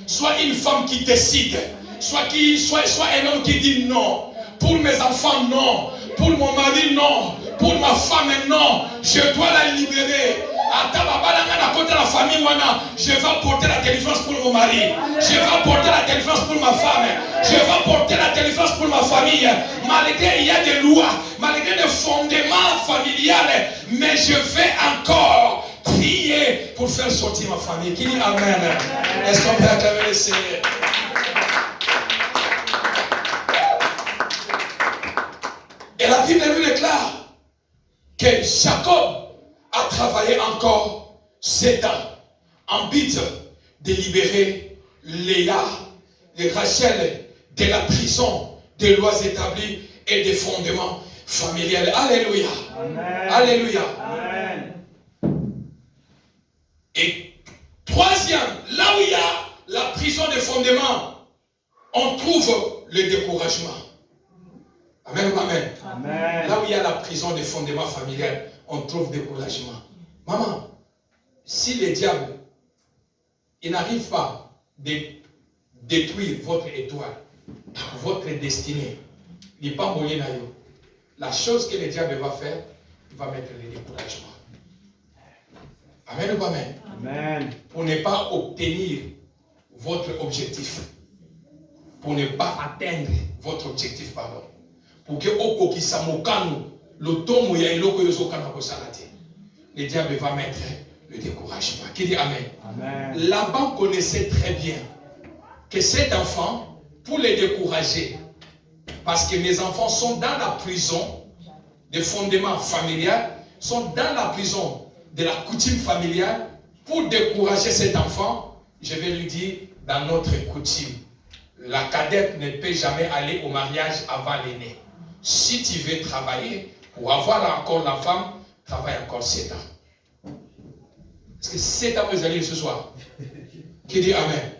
sois une femme qui décide, soit un homme qui dit non. Pour mes enfants, non. Pour mon mari, non. Pour ma femme, non. Je dois la libérer. La famille, je vais porter la délivrance pour mon mari. Je vais porter la délivrance pour ma femme. Je vais porter la délivrance pour ma famille. Malgré il y a des lois, malgré des fondements familiales, mais je vais encore prier pour faire sortir ma famille. Qui dit Amen? Est-ce qu'on peut acclamer le Seigneur? Et la Bible nous déclare que Jacob a travaillé encore 7 ans en but de libérer Léa et Rachel de la prison des lois établies et des fondements familiales. Alléluia. Amen. Alléluia. Amen. Et troisième, là où il y a la prison des fondements, on trouve le découragement. Amen. Amen. Amen. Là où il y a la prison des fondements familiales, on trouve découragement. Maman, si le diable, il n'arrive pas de détruire votre étoile, votre destinée, il n'est pas moyen à vous. La chose que le diable va faire, il va mettre le découragement. Amen ou pas amen? Amen. Pour ne pas obtenir votre objectif. Pour ne pas atteindre votre objectif, pardon. Pour que oko kisamokanu, le tomo ya iloko yozokana kosalate. Le diable va mettre le découragement. Qui dit amen? Amen. Laban connaissait très bien que cet enfant, pour les décourager, parce que mes enfants sont dans la prison des fondements familiales, sont dans la prison de la coutume familiale, pour décourager cet enfant, je vais lui dire, dans notre coutume, la cadette ne peut jamais aller au mariage avant l'aîné. Si tu veux travailler, pour avoir encore la femme, travaille encore 7 ans. Est-ce que 7 ans vous allez ce soir? Qui dit amen?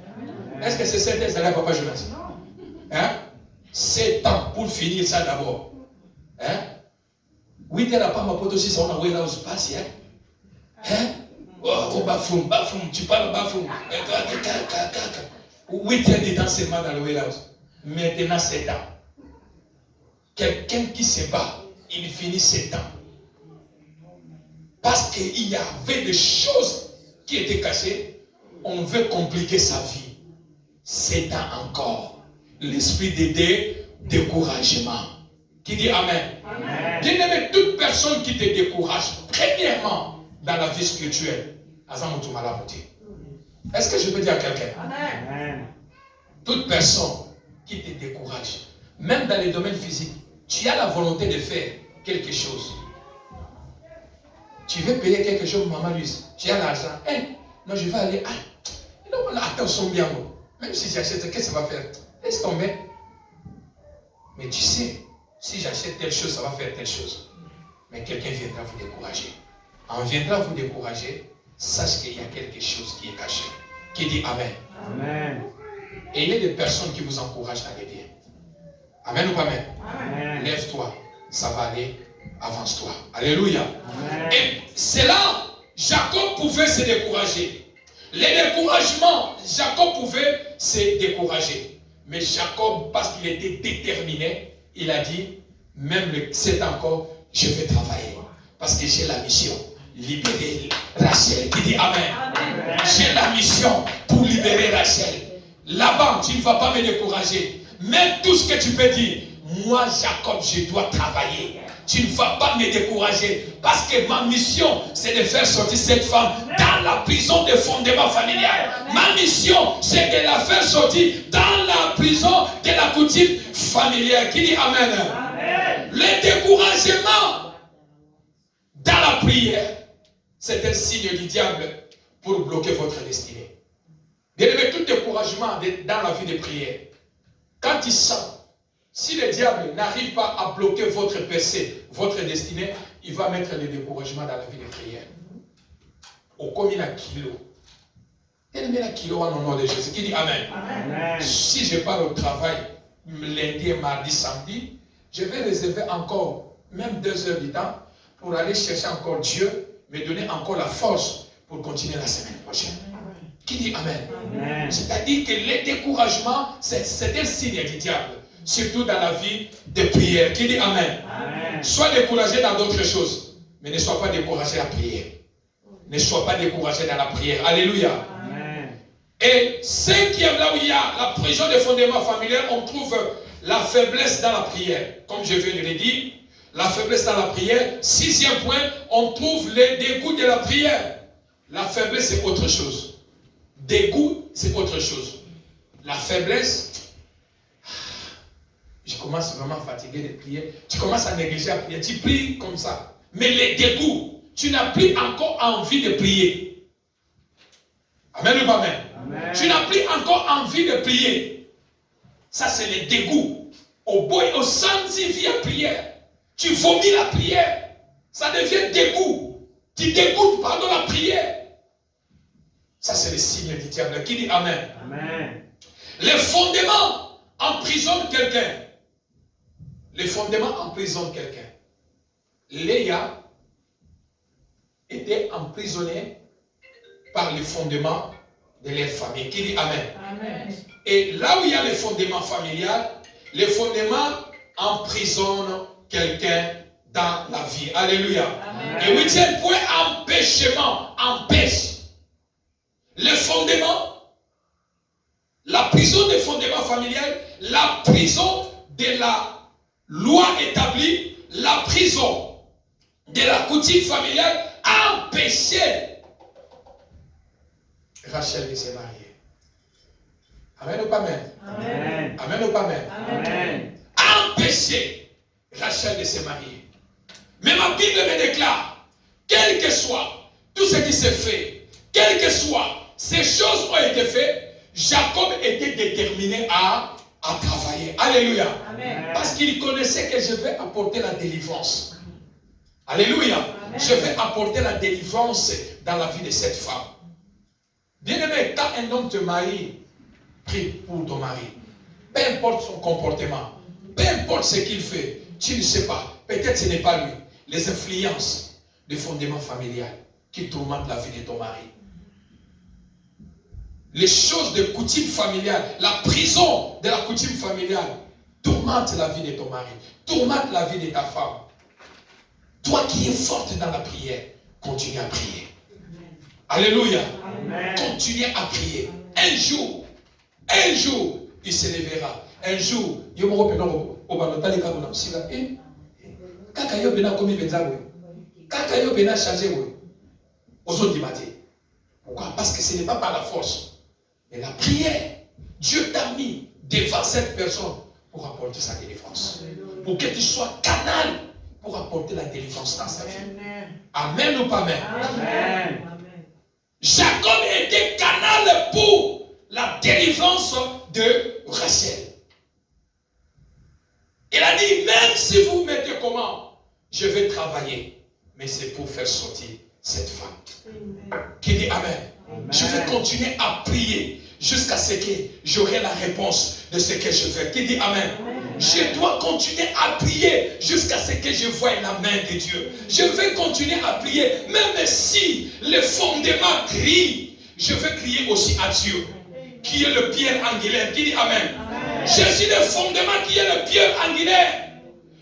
Est-ce que c'est 7 ans vous allez à Papa Jonas? Hein? 7 ans pour finir ça d'abord. Hein? 8 heures après ma pote aussi, ça on a oué là où se passe. Hein? Oh, bafoum, tu parles bafoum. 8 heures de temps seulement dans le warehouse. Maintenant 7 ans. Quelqu'un qui se bat, il finit 7 ans. Parce qu'il y avait des choses qui étaient cachées, on veut compliquer sa vie. 7 ans encore. L'esprit de découragement. Qui dit amen? Amen. Bien aimé, toute personne qui te décourage, premièrement, dans la vie spirituelle, est-ce que je peux dire à quelqu'un? Amen. Toute personne qui te décourage, même dans les domaines physiques, tu as la volonté de faire quelque chose. Tu veux payer quelque chose, maman Luce, tu as l'argent. Non, je vais aller. Non, attention bien. Même si j'achète, qu'est-ce que ça va faire? Laisse tomber. Mais tu sais, si j'achète telle chose, ça va faire telle chose. Mais quelqu'un viendra vous décourager. En viendra vous décourager, sache qu'il y a quelque chose qui est caché. Qui dit Amen. Amen. Et il y a des personnes qui vous encouragent à aller bien. Amen ou pas amen? Amen. Lève-toi, ça va aller, avance-toi. Alléluia. Amen. Et c'est là, Jacob pouvait se décourager. Les découragements, Jacob pouvait se décourager. Mais Jacob, parce qu'il était déterminé, il a dit, même le 7 encore, je vais travailler. Parce que j'ai la mission, libérer Rachel. Qui dit Amen. Amen. J'ai la mission pour libérer Rachel. Là-bas, tu ne vas pas me décourager. Même tout ce que tu peux dire, moi Jacob, je dois travailler. Tu ne vas pas me décourager. Parce que ma mission, c'est de faire sortir cette femme dans la prison des fondements familiales. Ma mission, c'est de la faire sortir dans la prison de la coutume familiale. Qui dit Amen. Amen. Le découragement dans la prière, c'est un signe du diable pour bloquer votre destinée. Bien-aimé, tout découragement dans la vie de prière, quand il sent, si le diable n'arrive pas à bloquer votre percée, votre destinée, il va mettre le découragement dans la vie de prière. Au comme il a kilo. Bien-aimé, la kilo en nom de Jésus. Qui dit Amen. Amen. Si je pars au travail lundi, mardi, samedi, je vais réserver encore même 2 heures du temps pour aller chercher encore Dieu, me donner encore la force pour continuer la semaine prochaine. Qui dit Amen? Amen. C'est-à-dire que le découragement, c'est un signe du diable, surtout dans la vie de prière. Qui dit Amen? Amen. Sois découragé dans d'autres choses, mais ne sois pas découragé à prier. Ne sois pas découragé dans la prière. Alléluia. Amen. Et cinquième, là où il y a la prison des fondements familiaux, on trouve la faiblesse dans la prière. Comme je viens de le dire, la faiblesse dans la prière. 6e point, on trouve le dégoût de la prière. La faiblesse, c'est autre chose. Dégoût, c'est autre chose. La faiblesse, je commence vraiment fatigué de prier. Tu commences à négliger à prier. Tu pries comme ça. Mais le dégoût, tu n'as plus encore envie de prier. Amen ou pas amen? Amen. Tu n'as plus encore envie de prier. Ça, c'est le dégoût. Au sens de vie à prière. Tu vomis la prière. Ça devient dégoût. Tu dégoûtes pardon la prière. Ça, c'est le signe du diable. Qui dit Amen? Amen. Les fondements emprisonnent quelqu'un. Les fondements emprisonnent quelqu'un. Léa était emprisonnée par les fondements de leur famille. Qui dit Amen? Amen. Et là où il y a les fondements familiales, les fondements emprisonnent quelqu'un dans la vie. Alléluia. Amen. Et 8e point, empêchement, empêche. Les fondements, la prison des fondements familiales, la prison de la loi établie, la prison de la coutume familiale empêchait Rachel de se marier. Amen ou pas amen? Amen. Amen ou pas amen? Amen. Empêcher Rachel de se marier. Mais ma Bible me déclare, quel que soit tout ce qui s'est fait, quel que soit ces choses ont été faites, Jacob était déterminé à travailler. Alléluia. Amen. Parce qu'il connaissait que je vais apporter la délivrance. Alléluia. Amen. Je vais apporter la délivrance dans la vie de cette femme. Bien-aimé, quand un homme te marie, prie pour ton mari. Peu importe son comportement, peu importe ce qu'il fait, tu ne sais pas. Peut-être ce n'est pas lui. Les influences des fondements familiaux qui tourmentent la vie de ton mari. Les choses de coutume familiale, la prison de la coutume familiale tourmente la vie de ton mari, tourmente la vie de ta femme. Toi qui es forte dans la prière, continue à prier. Alléluia. Amen. Continue à prier. Un jour, il se lèvera. Un jour, il y aura pourquoi? Parce que ce n'est pas par la force. Mais la prière, Dieu t'a mis devant cette personne pour apporter sa délivrance. Pour que tu sois canal pour apporter la délivrance dans sa vie. Amen ou pas amen? Amen. Jacob était canal pour la délivrance de Rachel. Il a dit, même si vous mettez comment, je vais travailler. Mais c'est pour faire sortir cette femme. Qui dit Amen. Amen. Je vais continuer à prier jusqu'à ce que j'aurai la réponse de ce que je fais. Qui dit Amen. Je dois continuer à prier jusqu'à ce que je voie la main de Dieu. Je vais continuer à prier, même si les fondements crient. Je vais crier aussi à Dieu, qui est le pierre angulaire. Qui dit Amen. Jésus, le fondement qui est le pierre angulaire.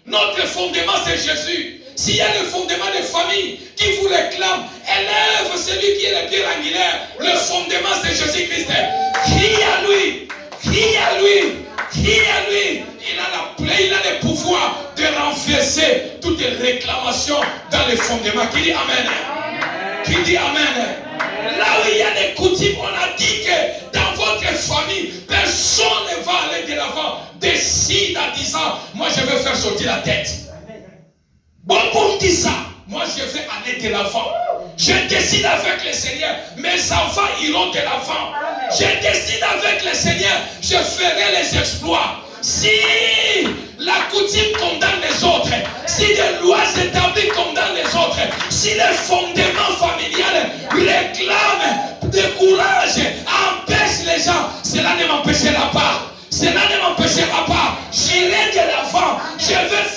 Notre fondement, c'est Jésus. S'il y a le fondement de famille qui vous réclame, élève celui qui est le pierre angulaire. Le fondement, c'est Jésus-Christ. Crie à lui. Crie à lui. Crie à lui. Il a le pouvoir de renverser toutes les réclamations dans les fondements. Qui dit Amen. Qui dit Amen. Là où il y a des coutumes, on a dit que dans votre famille, personne ne va aller de l'avant. Décide à 10 ans, moi je vais faire sortir la tête. Bon, pour me dire ça, moi je vais aller de l'avant. Je décide avec le Seigneur, mes enfants iront de l'avant. Je décide avec le Seigneur, je ferai les exploits. Si la coutume condamne les autres, si les lois établies condamnent les autres, si les fondements familiales réclament, découragent, empêchent les gens, cela ne m'empêchera pas. Cela ne m'empêchera pas. J'irai de l'avant. Je vais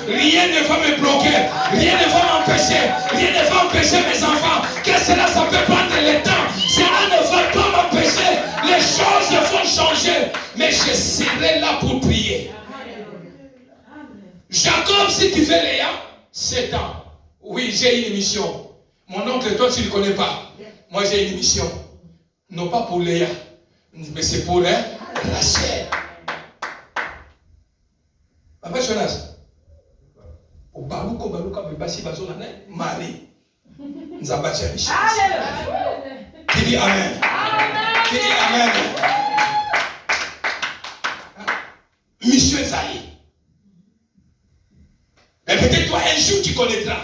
Rien ne va me bloquer. Rien ne va m'empêcher. Rien ne va empêcher mes enfants. Que cela, ça peut prendre le temps. Cela ne va pas m'empêcher. Les choses vont changer. Mais je serai là pour prier. Jacob, si tu fais Léa, 7 ans. Oui, j'ai une mission. Mon oncle, toi, tu ne le connais pas. Moi, j'ai une mission. Non pas pour Léa, mais c'est pour Rachel. Papa Jonas, au Balouko, Bébassi, Marie, nous avons bâti une chose. Qui dit Amen? Qui dit Amen? Mission Zali. Mais peut-être toi, un jour, tu connaîtras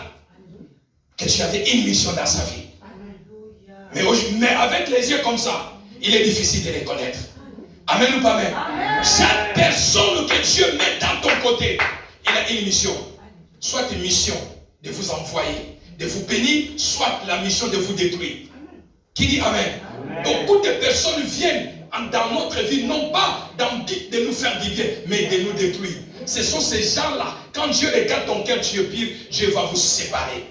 que tu avais une mission dans sa vie. Mais avec les yeux comme ça, il est difficile de les connaître. Amen ou pas amen? Chaque personne que Dieu met dans ton côté, il a une mission. Soit une mission de vous envoyer, de vous bénir, soit la mission de vous détruire. Qui dit amen? Beaucoup de personnes viennent dans notre vie, non pas dans le but de nous faire du bien, mais de nous détruire. Ce sont ces gens-là, quand Dieu regarde ton cœur, Dieu pire, Dieu va vous séparer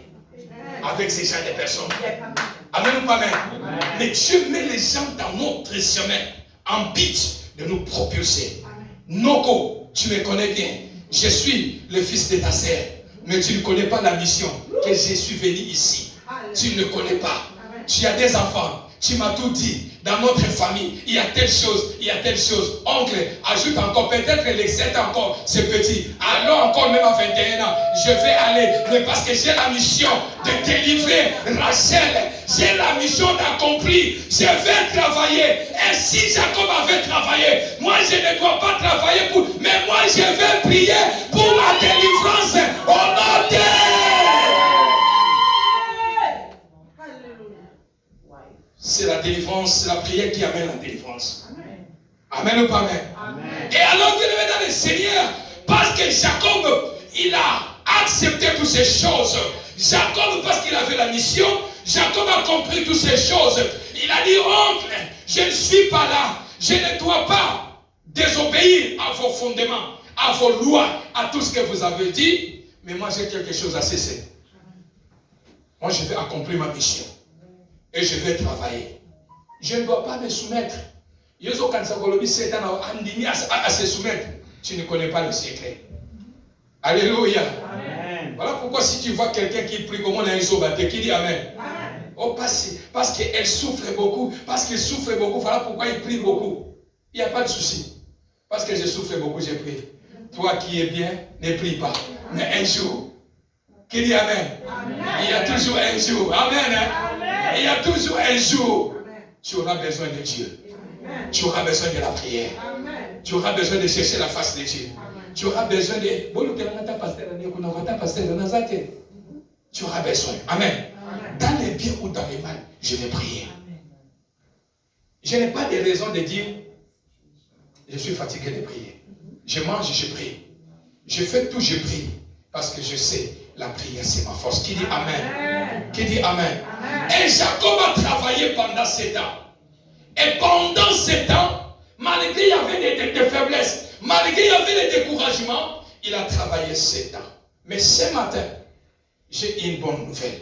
avec ces gens de personnes. Amen ou pas amen? Mais Dieu met les gens dans notre chemin en but de nous propulser. Noko, tu me connais bien. Je suis le fils de ta sœur. Mais tu ne connais pas la mission que je suis venu ici. Tu ne connais pas. Tu as des enfants. Tu m'as tout dit. Dans notre famille, il y a telle chose, il y a telle chose. Oncle, ajoute encore, peut-être les 7 encore, c'est petit. Alors encore, même à 21 ans, je vais aller. Mais parce que j'ai la mission de délivrer Rachel. J'ai la mission d'accomplir. Je vais travailler. Et si Jacob avait travaillé, moi je ne dois pas travailler pour. Mais moi je vais prier pour la délivrance au nom de. C'est la délivrance, c'est la prière qui amène la délivrance. Amen. Amen ou pas amen? Amen. Et alors que le dans le Seigneur, parce que Jacob, il a accepté toutes ces choses. Jacob, parce qu'il avait la mission, Jacob a compris toutes ces choses. Il a dit, oncle, je ne suis pas là. Je ne dois pas désobéir à vos fondements, à vos lois, à tout ce que vous avez dit. Mais moi, j'ai quelque chose à cesser. Moi, je vais accomplir ma mission. Et je vais travailler. Je ne dois pas me soumettre. Yozo Kansakolobi Satan à se soumettre. Tu ne connais pas le secret. Alléluia. Amen. Voilà pourquoi si tu vois quelqu'un qui prie comme on a un qui dit Amen. Amen. Oh, parce qu'elle souffre beaucoup. Parce qu'il souffre beaucoup. Voilà pourquoi il prie beaucoup. Il n'y a pas de souci. Parce que je souffre beaucoup, j'ai prié. Toi qui es bien, ne prie pas. Mais un jour. Qui dit Amen. Amen. Il y a toujours un jour. Amen. Hein? Il y a toujours un jour, tu auras besoin de Dieu. Amen. Tu auras besoin de la prière. Amen. Tu auras besoin de chercher la face de Dieu. Amen. Tu auras besoin de... Tu auras besoin. Amen. Amen. Dans les biens ou dans les mal, je vais prier. Amen. Je n'ai pas de raison de dire, je suis fatigué de prier. Je mange, je prie. Je fais tout, je prie. Parce que je sais, la prière c'est ma force. Qui dit Amen? Amen. Qui dit Amen? Amen. Et Jacob a travaillé pendant 7 ans. Et pendant 7 ans, malgré il y avait des faiblesses, malgré il y avait des découragements, il a travaillé 7 ans. Mais ce matin, j'ai une bonne nouvelle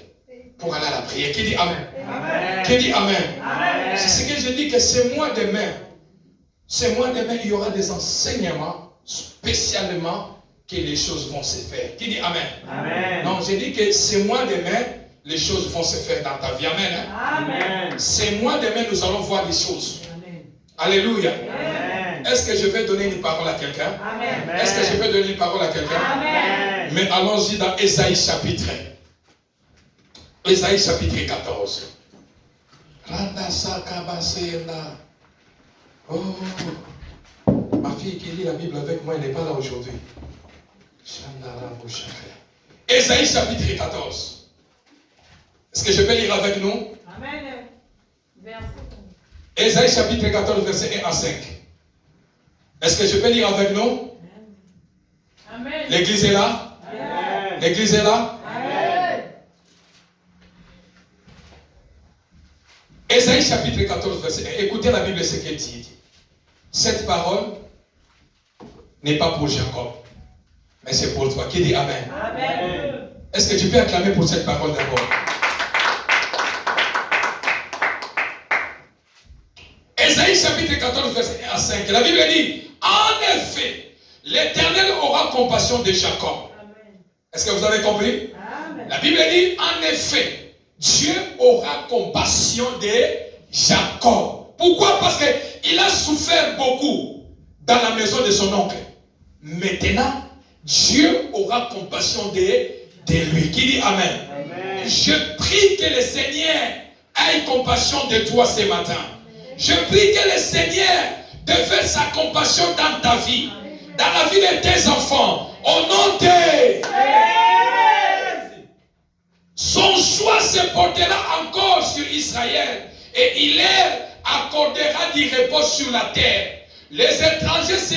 pour aller à la prière. Qui dit Amen? Amen. Qui dit Amen? Amen. C'est ce que je dis que ce mois demain, il y aura des enseignements spécialement que les choses vont se faire. Qui dit Amen? Amen. Non, j'ai dit que ce mois demain, les choses vont se faire dans ta vie. Amen. Hein? Amen. Ce mois demain, nous allons voir des choses. Amen. Alléluia. Amen. Est-ce que je vais donner une parole à quelqu'un? Amen. Est-ce que je vais donner une parole à quelqu'un? Amen. Mais allons-y dans Ésaïe chapitre 14. Oh, ma fille qui lit la Bible avec moi, elle n'est pas là aujourd'hui. Ésaïe chapitre 14. Est-ce que je peux lire avec nous? Amen. Ésaïe chapitre 14, verset 1 à 5. Est-ce que je peux lire avec nous? Amen. L'église est là? Amen. L'église est là? Amen. Ésaïe chapitre 14, verset 1. Écoutez la Bible, ce qu'elle dit. Cette parole n'est pas pour Jacob, Et c'est pour toi. Qui dit Amen? Amen. Est-ce que tu peux acclamer pour cette parole d'abord? Ésaïe chapitre 14, verset 1 à 5. La Bible dit, en effet, l'Éternel aura compassion de Jacob. Est-ce que vous avez compris? Amen. La Bible dit, en effet, Dieu aura compassion de Jacob. Pourquoi? Parce qu'il a souffert beaucoup dans la maison de son oncle. Maintenant, Dieu aura compassion de lui. Qui dit Amen? Amen. Je prie que le Seigneur ait compassion de toi ce matin. Je prie que le Seigneur déverse sa compassion dans ta vie, dans la vie de tes enfants. Au nom de son choix se portera encore sur Israël et il leur accordera du repos sur la terre. Les étrangers se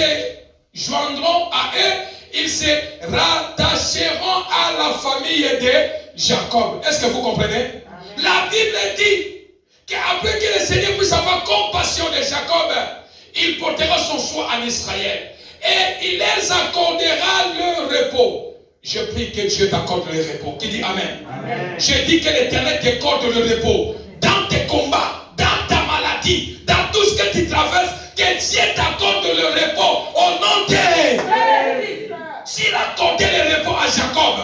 joindront à eux, ils se rattacheront à la famille de Jacob. Est-ce que vous comprenez? La Bible dit qu'après que le Seigneur puisse avoir compassion de Jacob, il portera son choix en Israël et il leur accordera leur repos. Je prie que Dieu t'accorde le repos. Qui dit Amen? Amen. Je dis que l'Éternel t'accorde le repos dans tes combats, dans ta maladie, dans tout ce que tu traverses, que Dieu t'accorde le repos au nom de... S'il a accordé le repos à Jacob,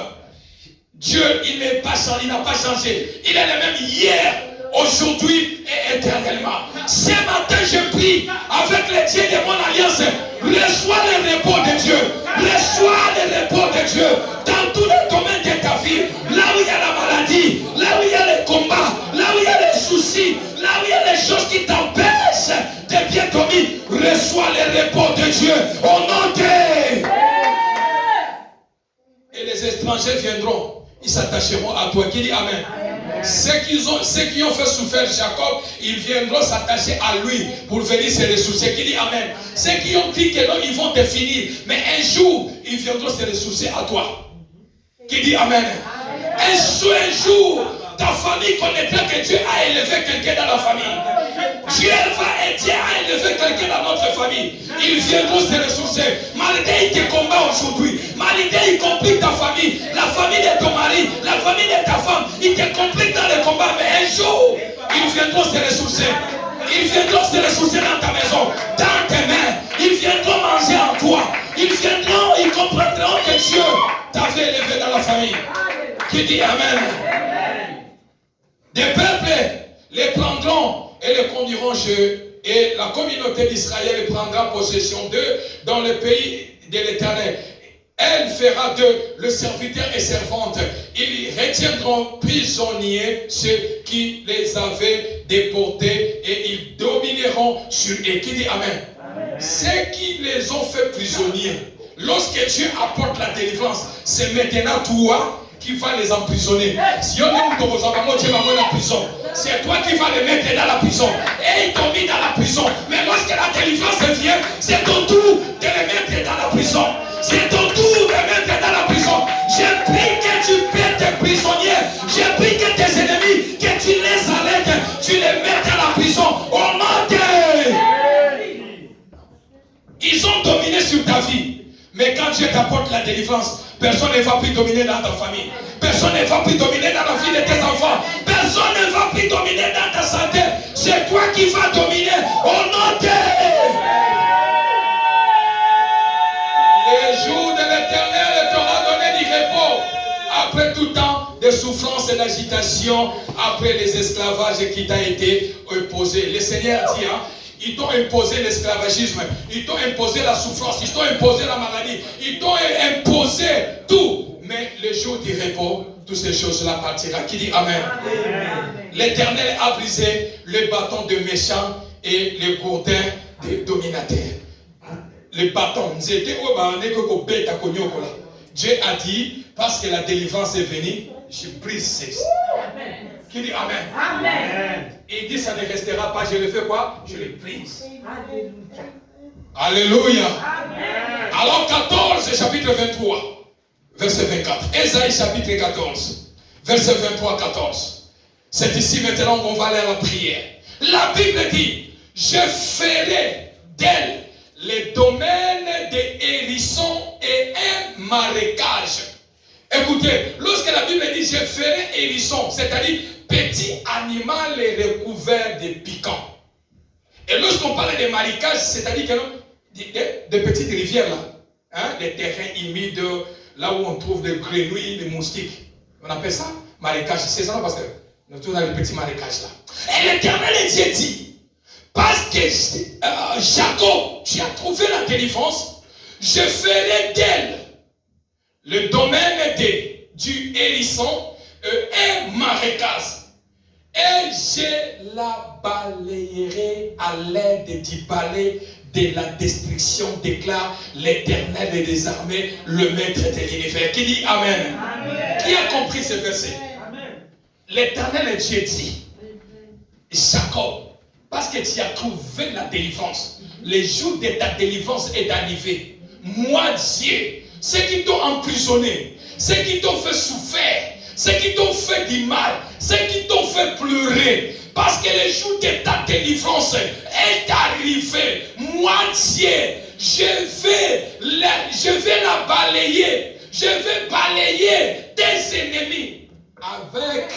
Dieu, il n'a pas changé. Il est le même hier, aujourd'hui et éternellement. Ce matin, je prie avec le Dieu de mon alliance. Reçois le repos de Dieu. Reçois le repos de Dieu dans tous les domaines de ta vie. Là où il y a la maladie, là où il y a les combats, là où il y a les soucis, là où il y a les choses qui t'empêchent de bien dormir. Reçois le repos de Dieu au nom de... Et les étrangers viendront. Ils s'attacheront à toi. Qui dit Amen? Ceux qui ont fait souffrir Jacob, ils viendront s'attacher à lui pour venir se ressourcer. Qui dit Amen? Ceux qui ont dit que non, ils vont te finir, mais un jour, ils viendront se ressourcer à toi. Qui dit Amen? Un jour, ta famille connaîtra que Dieu a élevé quelqu'un dans la famille. Dieu va aider à élever quelqu'un dans notre famille. Ils viendront se ressourcer. Malgré il te combat aujourd'hui, malgré il complique ta famille, la famille de ton mari, la famille de ta femme, il te complique dans le combat, mais un jour, ils viendront se ressourcer. Ils viendront se ressourcer dans ta maison, dans tes mains. Ils viendront manger en toi. Ils comprendront que Dieu t'avait élevé dans la famille. Qui dit Amen? Des peuples les prendront et les conduiront chez eux. Et la communauté d'Israël prendra possession d'eux dans le pays de l'Éternel. Elle fera d'eux le serviteur et servante. Ils retiendront prisonniers ceux qui les avaient déportés et ils domineront sur eux. Qui dit Amen? Ceux qui les ont fait prisonniers, lorsque Dieu apporte la délivrance, c'est maintenant toi qui va les emprisonner. Si on est en prison, c'est toi qui vas les mettre dans la prison. Et ils t'ont mis dans la prison. Mais lorsque la délivrance vient, c'est ton tour de les mettre dans la prison. C'est ton tour de les mettre dans la prison. Je prie que tu paies tes prisonniers. Je prie que tes ennemis, que tu les arrêtes, tu les mets dans la prison. Au nom de... Ils ont dominé sur ta vie. Mais quand Dieu t'apporte la délivrance, personne ne va plus dominer dans ta famille. Personne ne va plus dominer dans la vie de tes enfants. Personne ne va plus dominer dans ta santé. C'est toi qui vas dominer au nom de... Le jour de l'Éternel t'aura donné du repos. Après tout temps de souffrance et d'agitation, après les esclavages qui t'a été imposé. Le Seigneur dit, ils t'ont imposé l'esclavagisme, ils t'ont imposé la souffrance, ils t'ont imposé la maladie, ils t'ont imposé tout. Mais le jour du repos, toutes ces choses-là partira. Qui dit Amen? L'Éternel a brisé le bâton de méchants et le gourdin des dominateurs. Le bâton, Dieu a dit, parce que la délivrance est venue, je brise ceci. Qui dit Amen? Amen. Il dit, ça ne restera pas. Je le fais quoi? Je le brise. Alléluia. Amen. Alors 14, chapitre 23, verset 24. Ésaïe chapitre 14, verset 23, 14. C'est ici maintenant qu'on va aller à la prière. La Bible dit, je ferai d'elle les domaines des hérissons et un marécage. Écoutez, lorsque la Bible dit je ferai hérisson, c'est-à-dire petit animal recouvert de piquants. Et lorsqu'on parle de marécage, c'est-à-dire que des petites rivières là, hein, des terrains humides, là où on trouve des grenouilles, des moustiques. On appelle ça marécage. C'est ça, parce que nous sommes dans les petits marécages là. Et l'Éternel Dieu dit, parce que Jacob, tu as trouvé la délivrance, je ferai d'elle le domaine du hérisson un marécage. Et je la balayerai à l'aide du balai de la destruction, déclare l'Éternel des armées, le maître de l'univers. Qui dit Amen? Amen. Qui a compris ce verset? L'Éternel Dieu dit, Jacob, parce que tu as trouvé la délivrance, le jour de ta délivrance est arrivé. Moi, Dieu, ceux qui t'ont emprisonné, ceux qui t'ont fait souffrir, ceux qui t'ont fait du mal, ceux qui t'ont fait pleurer, parce que le jour de ta délivrance est arrivé. Moi, Dieu, je vais la balayer. Je vais balayer tes ennemis avec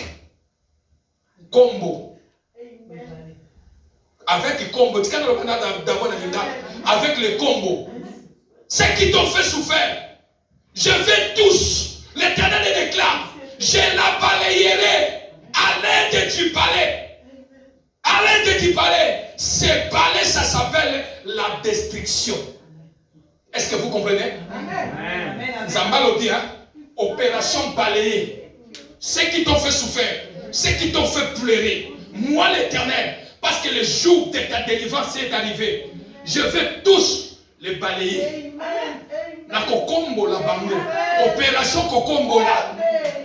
combo. Avec le combo. Avec le combo. Ceux qui t'ont fait souffrir, je vais tous. L'Éternel déclare, je la balayerai à l'aide du palais. À l'aide du palais. Ce palais, ça s'appelle la destruction. Est-ce que vous comprenez? Zambalo dit, hein? Opération balayée. Ceux qui t'ont fait souffrir, ceux qui t'ont fait pleurer, moi l'Éternel, parce que le jour de ta délivrance est arrivé, je vais tous les balayer. La kokombo la bango. Opération kokombo la.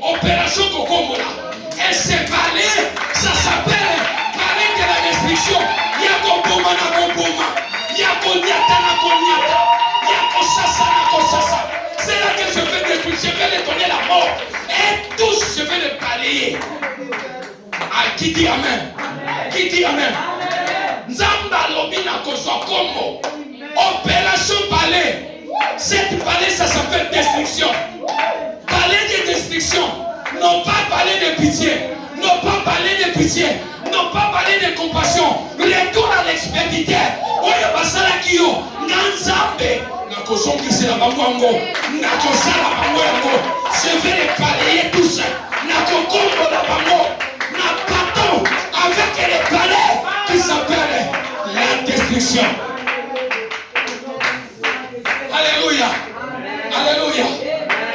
Opération kokombo la. Et ce balai, ça s'appelle balai de la destruction. Yako boma na koboma. Yako nyata na konyata. Yako sasa na kosasa. C'est là que je vais détruire. Je vais les donner la mort. Et tous, je vais les balayer. Ah, qui dit Amen? Qui dit Amen? Nzamba lobina kozwa kombo. Opération balai. Cette balai, ça s'appelle destruction. Balai de destruction. Non pas balai de pitié. Non pas balai de pitié. Non pas balai de compassion. Retour à l'expéditeur. Oya basala kiyo. Nanzambe. Nakozongi c'est la bango. Nakozala bango yango. Je vais les balayer tous. Nakokombo la bango. Napaton avec les balais qui s'appellent la destruction. Alléluia. Alléluia.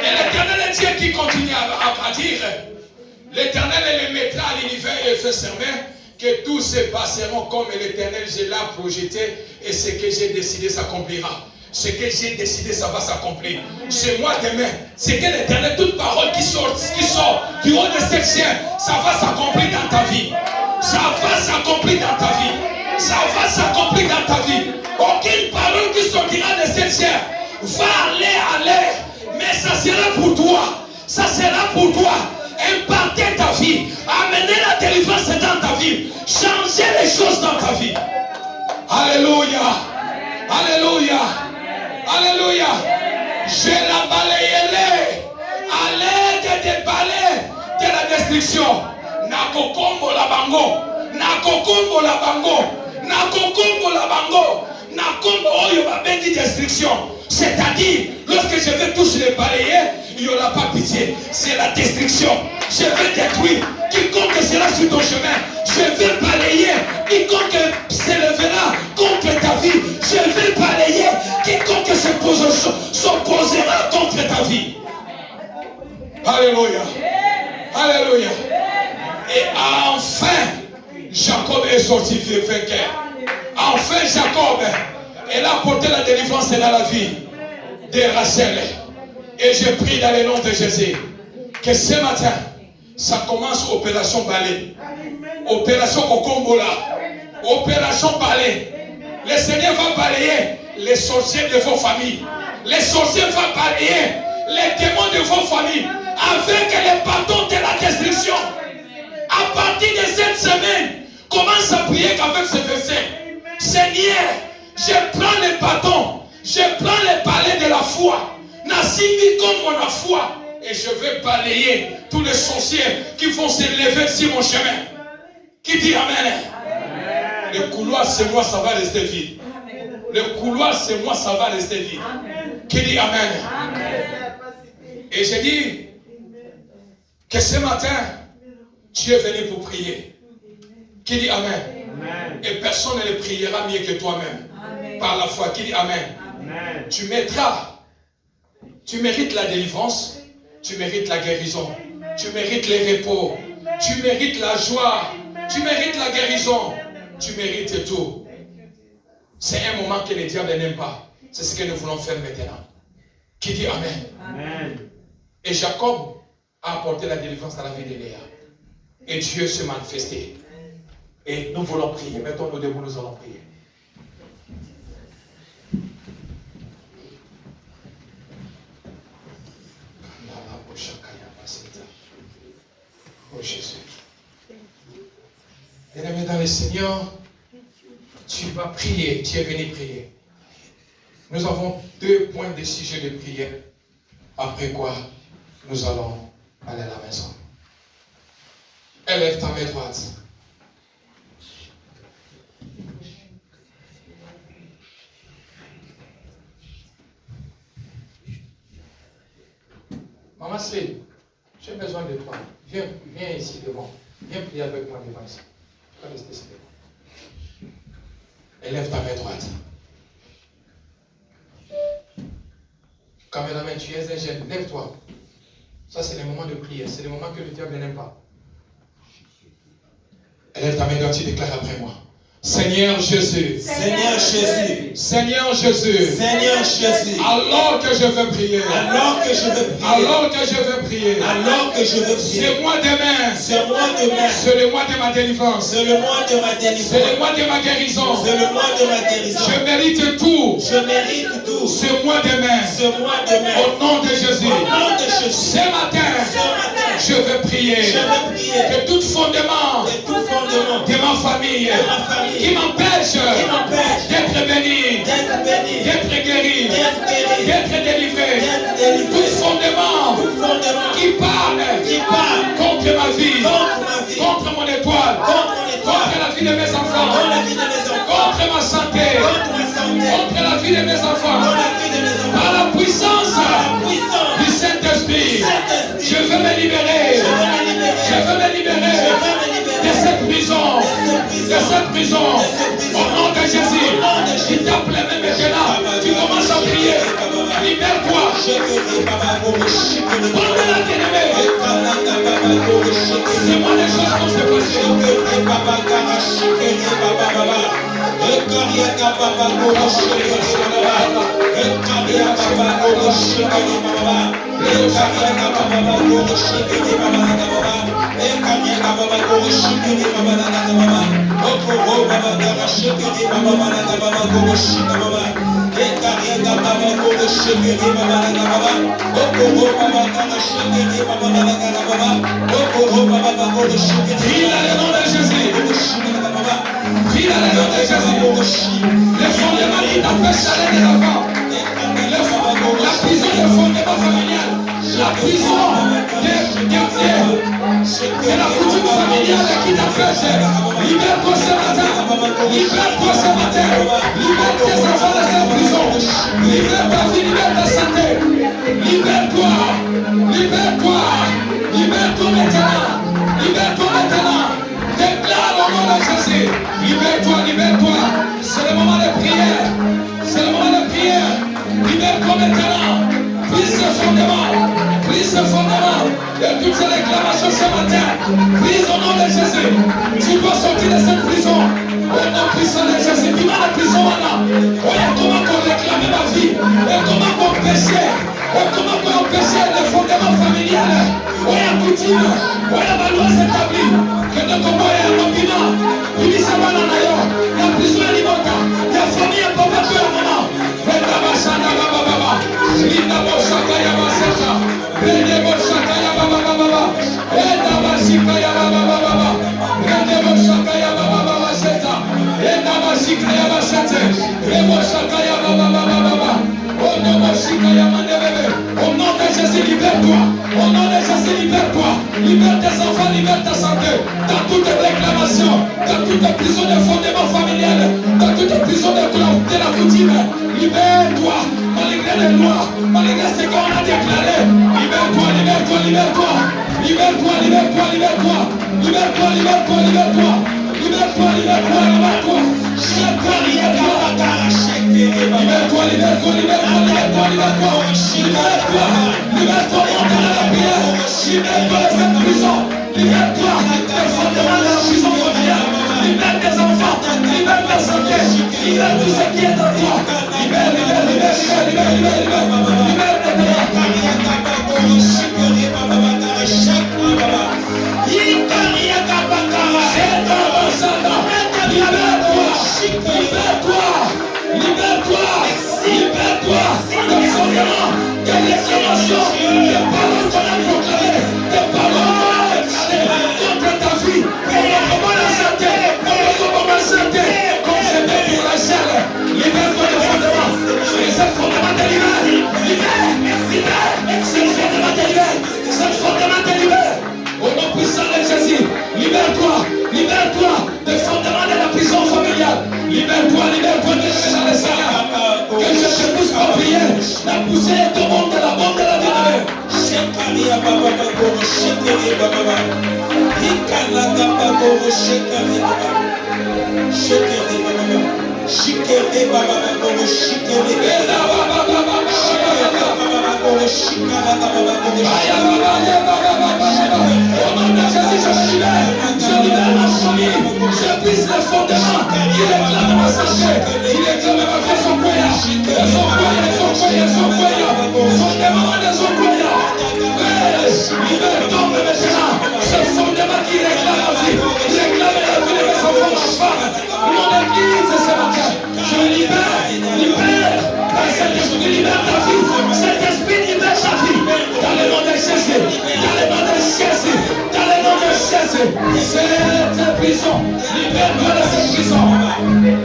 Et l'Éternel Dieu qui continue à dire, l'Éternel le mettra à l'univers et fait serment que tout se passeront comme l'Éternel je l'ai projeté et ce que j'ai décidé s'accomplira. Ce que j'ai décidé, ça va s'accomplir. Chez moi demain, c'est que l'Éternel, toute parole qui sort du haut de cette chair, ça va s'accomplir dans ta vie. Ça va s'accomplir dans ta vie. Ça va s'accomplir dans ta vie. Aucune parole qui sortira de cette chair va aller à l'air. Mais ça sera pour toi. Ça sera pour toi. Imparter ta vie. Amener la délivrance dans ta vie. Changer les choses dans ta vie. Alléluia. Alléluia. Alléluia. Je la balayerai à l'aide des balais de la destruction. Nakokombo la bango. Nakokombo la bango. Nakokombo la bango. Nakombo oyo babendi destruction. C'est-à-dire, lorsque je vais tous les balayer, il n'y aura pas pitié. C'est la destruction. Je vais détruire quiconque sera sur ton chemin. Je vais balayer quiconque s'élèvera contre ta vie. Je vais balayer quiconque s'opposera contre ta vie. Alléluia. Alléluia. Et enfin, Jacob est sorti vainqueur. Enfin, Jacob, elle a porté la délivrance dans la vie de Rachel. Et je prie dans le nom de Jésus que ce matin, ça commence opération balai. Opération Kokombola. Opération balai. Le Seigneur va balayer les sorciers de vos familles. Les sorciers vont balayer les démons de vos familles avec les bâtons de la destruction. À partir de cette semaine, commence à prier qu'avec ce verset. Seigneur, je prends les bâtons, je prends les balais de la foi Nasimbi comme mon foi. Et je vais balayer tous les sorciers qui vont s'élever sur mon chemin. Qui dit Amen? Amen. Le couloir, c'est moi, ça va rester vide. Le couloir, c'est moi, ça va rester vide. Qui dit Amen? Et j'ai dit que ce matin, tu es venu pour prier. Qui dit Amen? Amen. Et personne ne le priera mieux que toi-même. Par la foi. Qui dit Amen? Amen. Tu mettras. Tu mérites la délivrance. Tu mérites la guérison. Tu mérites les repos. Tu mérites la joie. Tu mérites la guérison. Tu mérites tout. C'est un moment que le diable n'aime pas. C'est ce que nous voulons faire maintenant. Qui dit Amen? Amen. Et Jacob a apporté la délivrance à la vie de Léa. Et Dieu s'est manifesté. Et nous voulons prier. Mettons-nous debout, nous allons prier. Oh Jésus. Bien-aimé dans le Seigneur, tu vas prier, tu es venu prier. Nous avons 2 points de sujet de prière. Après quoi, nous allons aller à la maison. Élève ta main droite. Maman Céline, j'ai besoin de toi. Viens ici devant. Viens prier avec moi devant ici. Tu vas rester ici devant. Élève ta main droite. Caméraman, tu es un jeune. Lève-toi. Ça, c'est le moment de prière. C'est le moment que le diable n'aime pas. Élève ta main droite, tu déclares après moi. Seigneur Jésus. Seigneur Jésus. Seigneur Jésus. Seigneur Jésus. Alors que je veux prier. Alors que je veux prier. Alors que je veux prier. Alors que je veux prier. C'est moi demain. C'est moi demain. C'est le mois de ma délivrance. C'est le mois de ma C'est délivrance. le mois de ma guérison. C'est le mois de ma guérison. Je mérite tout. Je mérite tout. C'est moi demain. Ce mois demain. Au nom de Jésus. Au nom de Jésus. Ce matin. Ce matin. Je veux prier. Je veux prier. Que tout fondement De tout fondement. de ma famille. De ma famille. Qui m'empêche d'être béni. D'être béni. D'être guéri. D'être guéri. D'être délivré. D'être délivré. Tout fondement Tout fondement. qui parle contre ma vie. Contre ma vie. Contre mon étoile. Contre mon étoile. Contre la vie de mes enfants. Contre la vie de mes enfants. Contre ma santé. Contre ma santé. Contre la vie de mes enfants. Contre la vie de mes enfants. Par la puissance La puissance du Saint-Esprit. Saint-Esprit. Je veux me libérer. Je veux me libérer. Je veux me libérer Je veux me libérer. de cette prison. De cette prison. Au nom de Jésus. Tu tapes les mains maintenant. Tu commences à prier. Libère-toi. Prends de la bien-aimée. C'est moi les choses qui se Prie dans le nom de Jésus. Prie dans le nom de Jésus. Le fondement qui t'empêche d'aller de l'avant. La prison du fondement familial. La prison de la coutume familiale qui t'empêche. Libère-toi ce matin. Libère-toi ce matin. Libère tes enfants de cette prison. Libère ta vie, libère ta santé. Libère-toi. Libère-toi. Libère-toi maintenant. Libère-toi maintenant. Déclare au nom de Jésus. Libère-toi, libère-toi. C'est le moment de prière. C'est le moment de prière. Libère-toi maintenant. Prise ce fondement. Prise ce fondement de toutes ces réclamations ce matin. Prise au nom de Jésus. Tu dois sortir de cette prison. Au nom puissant de Jésus. Dis-moi la prison là. Regarde comment on réclame ma vie. Et comment on péchait. Et comment on péchait le fondement familial. Regarde coutume. Regarde ma loi s'établit. Que notre combat est un opinion. Tu dis ça va dans l'ailleurs. La prison est libre. La famille est pas peur à maman. toutes les prisons des fondements familiales, dans toutes les prisons de la coutume. Libère-toi, malgré les lois, malgré ce qu'on a déclaré. Libère-toi, libère-toi, libère-toi. Libère-toi, libère-toi, libère-toi. Libère-toi, libère-toi, libère-toi. Libère-toi, libère-toi, libère-toi. Libère-toi, libère-toi. Libère-toi, libère-toi, libère-toi, libère-toi, libère-toi. Libère-toi, libère-toi, monte à la prière. Libère-toi de cette prison. Libère-toi des fondements de la prison familiale. Libère tes enfants. Libère ta santé. Libère tout ce qui est en toi. Libère, libère, libère, libère, libère, libère, libère. Libère tes libère-toi, libère-toi des fondements, des réclamations, des paroles qu'on a proclamées, des paroles qu'on a déclarées contre ta vie, comment la santé, comment la santé, comme c'était pour la chair. Libère-toi des fondements, ces fondements te libèrent, libère, ces fondements te libèrent, ces fondements te libèrent. Au nom puissant de Jésus, libère-toi, libère-toi des fondements de la prison familiale. Libère-toi, libère-toi de la Seigneur. Que je te pousse à prier. La poussée est au monde de la bombe de la vie. Au nom de Jésus, je libère ma famille, je brise les fondements, il réclame ma santé, il réclame ma vie, son croyant, fondements des croyants. Tombe maintenant, ce fondement qui réclame la vie, réclame la vie de mes enfants, ma femme, mon église ce matin, je libère, cet esprit libère ta vie, cet esprit libère ta vie, dans le nom de Jésus, dans le nom de Jésus, dans le nom de Jésus, cette prison, libère-toi de cette prison,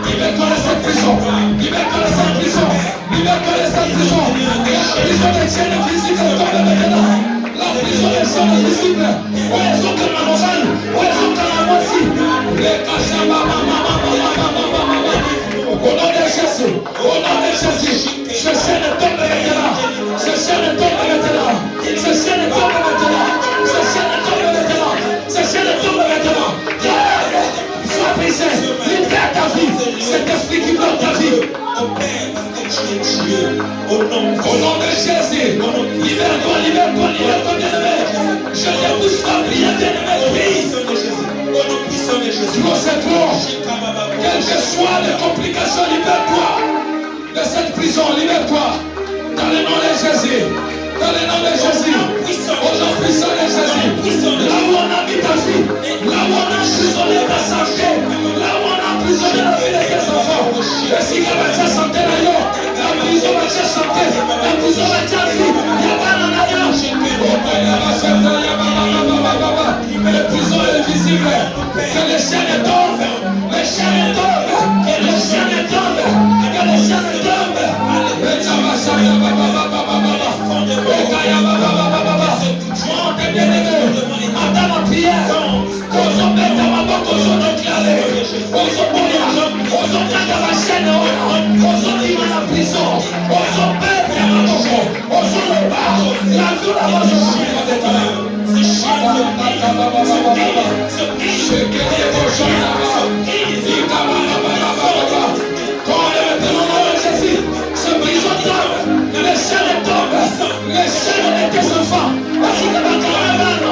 libère-toi de cette prison, libère-toi de cette prison, libère-toi de cette prison, et la prison des chaînes physiques tombe maintenant. La prison des chaînes visibles, où elles sont comme la morale, où elles sont comme la moitié. Les cachets, au nom de Jésus, au nom de Jésus, ce chaîne tombe maintenant, ce chaîne tombe maintenant, ce chaîne tombe maintenant, ce chaîne tombe maintenant, ce chaîne tombe maintenant. Sois brisé, libère ta vie, cet esprit qui bloque ta vie. Au nom de Jésus, libère-toi, libère-toi, libère-toi, bien-aimé. Je ne pousse pas prier, bien-aimé, prie. Concentre-toi. Quelles que soient les complications, libère-toi de cette prison, libère-toi. Dans le nom de Jésus. Dans le nom de Jésus. Au nom puissant de Jésus. Là où on a mis ta vie, là où on a emprisonné ta santé, là où on a emprisonné la vie de tes enfants. Et si tu as ta santé d'ailleurs, la prison va te santé, la prison va te vie. Il n'y a pas d'en ailleurs. Les prisons est visible. Que les chaînes tombent. Les chaînes tombent. Les chaînes tombent. Que les chaînes tombent. Monte bien-aimé. Entends ma prière. Osons mettre ma boque, osons déclarer. Osons mourir. Osons mettre ma chaîne. Osons vivre la prison. Osons mettre ma boque. Osons le bar. La vie la voix de ce prison tombe, les chaînes tombent, les chaînes de tes enfants, parce que ma caravane,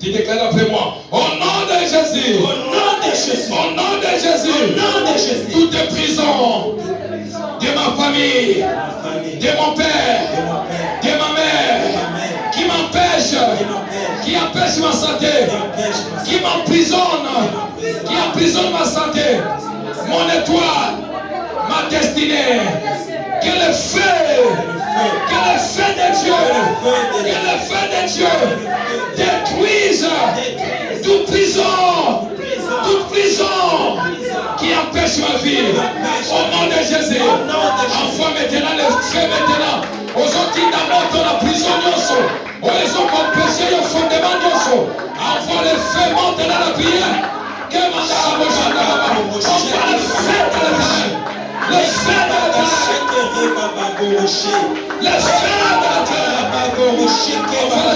Tu déclares après moi. Au nom de Jésus. Au nom de Jésus. Au nom de Jésus. Au nom de Jésus. Toute prison de ma famille, de mon père, de ma mère, qui m'empêche, qui empêche ma santé, qui m'emprisonne, qui emprisonne ma santé, mon étoile, ma destinée. Que le feu de Dieu, que le feu de Dieu détruise toute prison qui empêche ma vie. Au nom de Jésus, envoie maintenant le feu maintenant. Aujourd'hui, dans la prison, ils ont empêché le fondement. Envoie le feu maintenant la prière. Que envoie le feu de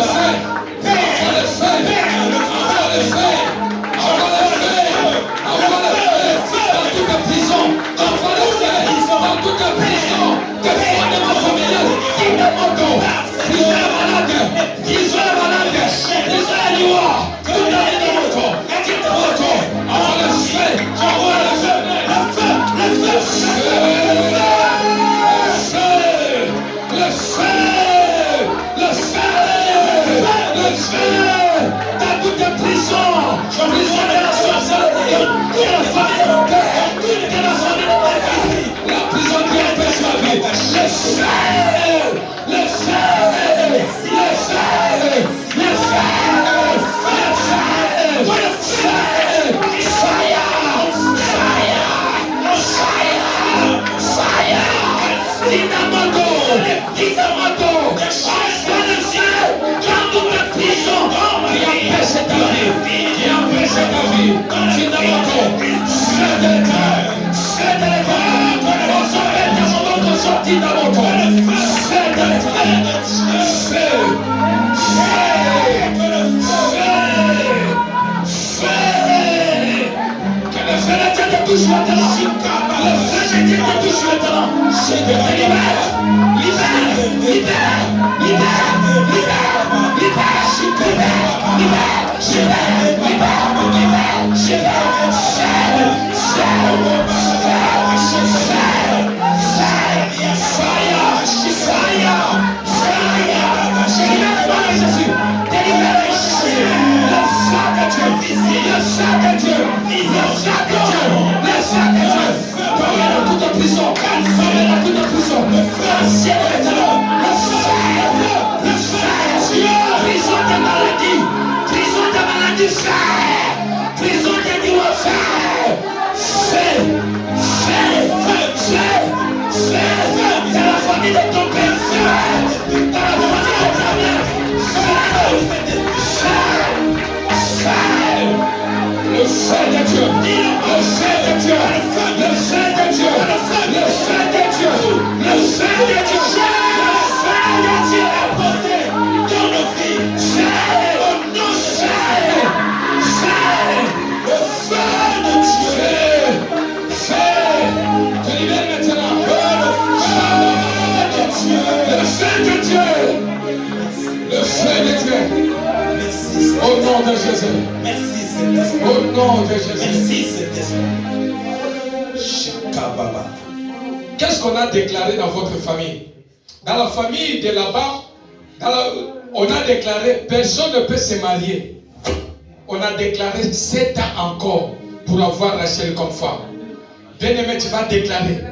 l'éternel. Le feu de l'éternel. Le feu de l'éternel. Le feu. Dans toute prison. Envoie le feu. Dans toute prison. Que fondement familial. Qui ne m'entend. Prison est malade. Prison est malade. Prison est noire. Tout le monde. Qui te m'entend. Envoie le feu. Envoie le feu. Dans toute prison, prison de la sorcellerie, de la famille de mon père, de la famille de ma fille, la prison qui empêche ma vie, le feu, le feu, le feu, le le feu, feu de Dieu, le feu de Dieu, le feu de Dieu, le feu de Dieu, le feu de Dieu, le feu de Dieu est posé dans nos vies. Feu, au nom de Jésus, le feu de Dieu, feu, te libère maintenant, le feu de Dieu, le feu de Dieu, au nom de Jésus. Merci Saint-Esprit. Au nom de Jésus. Merci Saint-Esprit. Shikababa. Qu'est-ce qu'on a déclaré dans votre famille? Dans la famille de là-bas, on a déclaré personne ne peut se marier. On a déclaré 7 ans encore pour avoir Rachel comme femme. Bien-aimé, tu vas déclarer.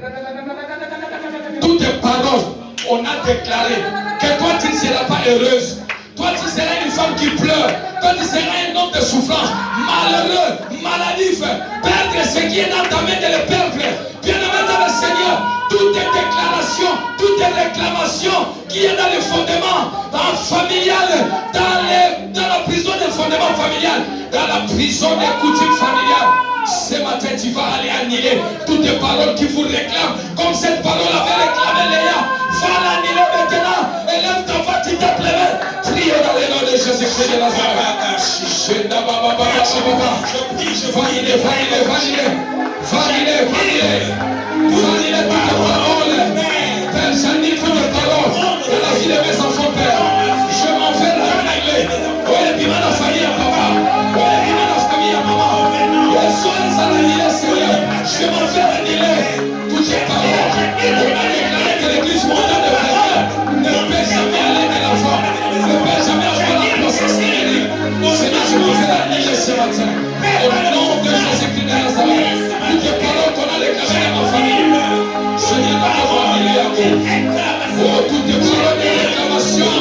Toutes tes paroles, on a déclaré que toi tu ne seras pas heureuse. Toi tu seras une femme qui pleure. Toi tu seras un homme de souffrance, malheureux, maladif, perdre ce qui est dans ta main de le perdre. Bien-aimé dans le Seigneur, toutes tes déclarations, toutes tes réclamations qui est dans le fondement familial, dans la prison des fondements familial, dans la prison des coutumes familiales. Ce matin, tu vas aller annuler toutes les paroles qui vous réclament, comme cette parole avait réclamé Léa. Va l'annuler maintenant. Élève ta voix, tu te plairais. Prie dans le nom de Jésus-Christ de Nazareth. Valide toutes les paroles. Père, j'annule toutes les paroles dans la vie de mes enfants, Père. Je m'en vais régler. Oui, et puis la famille à papa. Oui, et puis la famille à maman. Sois à l'annuler, Seigneur. Je m'en vais annuler toutes les paroles. On a déclaré que l'église mondiale de Frère ne peut jamais aller de l'enfant. Ne peut jamais avoir la procession unique. Seigneur, je m'en vais annuler ce matin. Au nom de Jésus-Christ de Nazareth. Toutes les paroles qu'on a déclarées dans ma famille. Seigneur, nous avons annulé à vous. Oh, toutes les paroles de réclamation.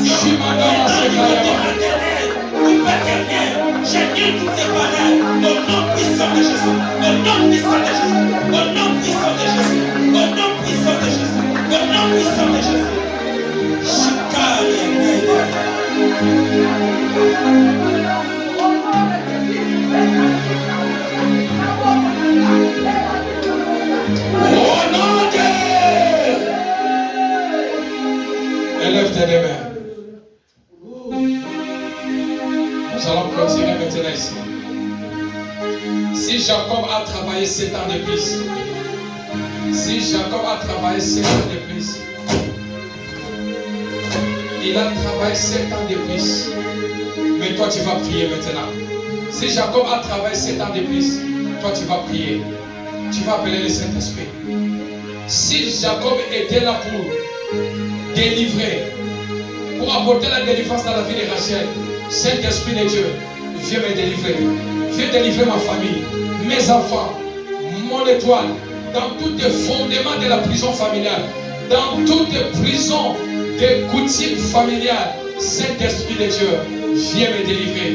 Shimana, Sekayama. J'annule toutes ces paroles au nom puissant de Jésus, au nom puissant de Jésus, au nom puissant de Jésus, au nom puissant de Jésus, au nom puissant de Jésus. Au nom de... Élève tes deux mains. Nous allons continuer maintenant ici. Si Jacob a travaillé 7 ans de plus, si Jacob a travaillé 7 ans de plus, il a travaillé 7 ans de plus, mais toi tu vas prier maintenant. Si Jacob a travaillé 7 ans de plus, toi tu vas prier. Tu vas appeler le Saint-Esprit. Si Jacob était là pour délivrer, pour apporter la délivrance dans la vie de Rachel, Saint-Esprit de Dieu, viens me délivrer. Viens délivrer ma famille, mes enfants, mon étoile, dans tous les fondements de la prison familiale, dans toutes les prisons des coutumes familiales. Saint-Esprit de Dieu, viens me délivrer.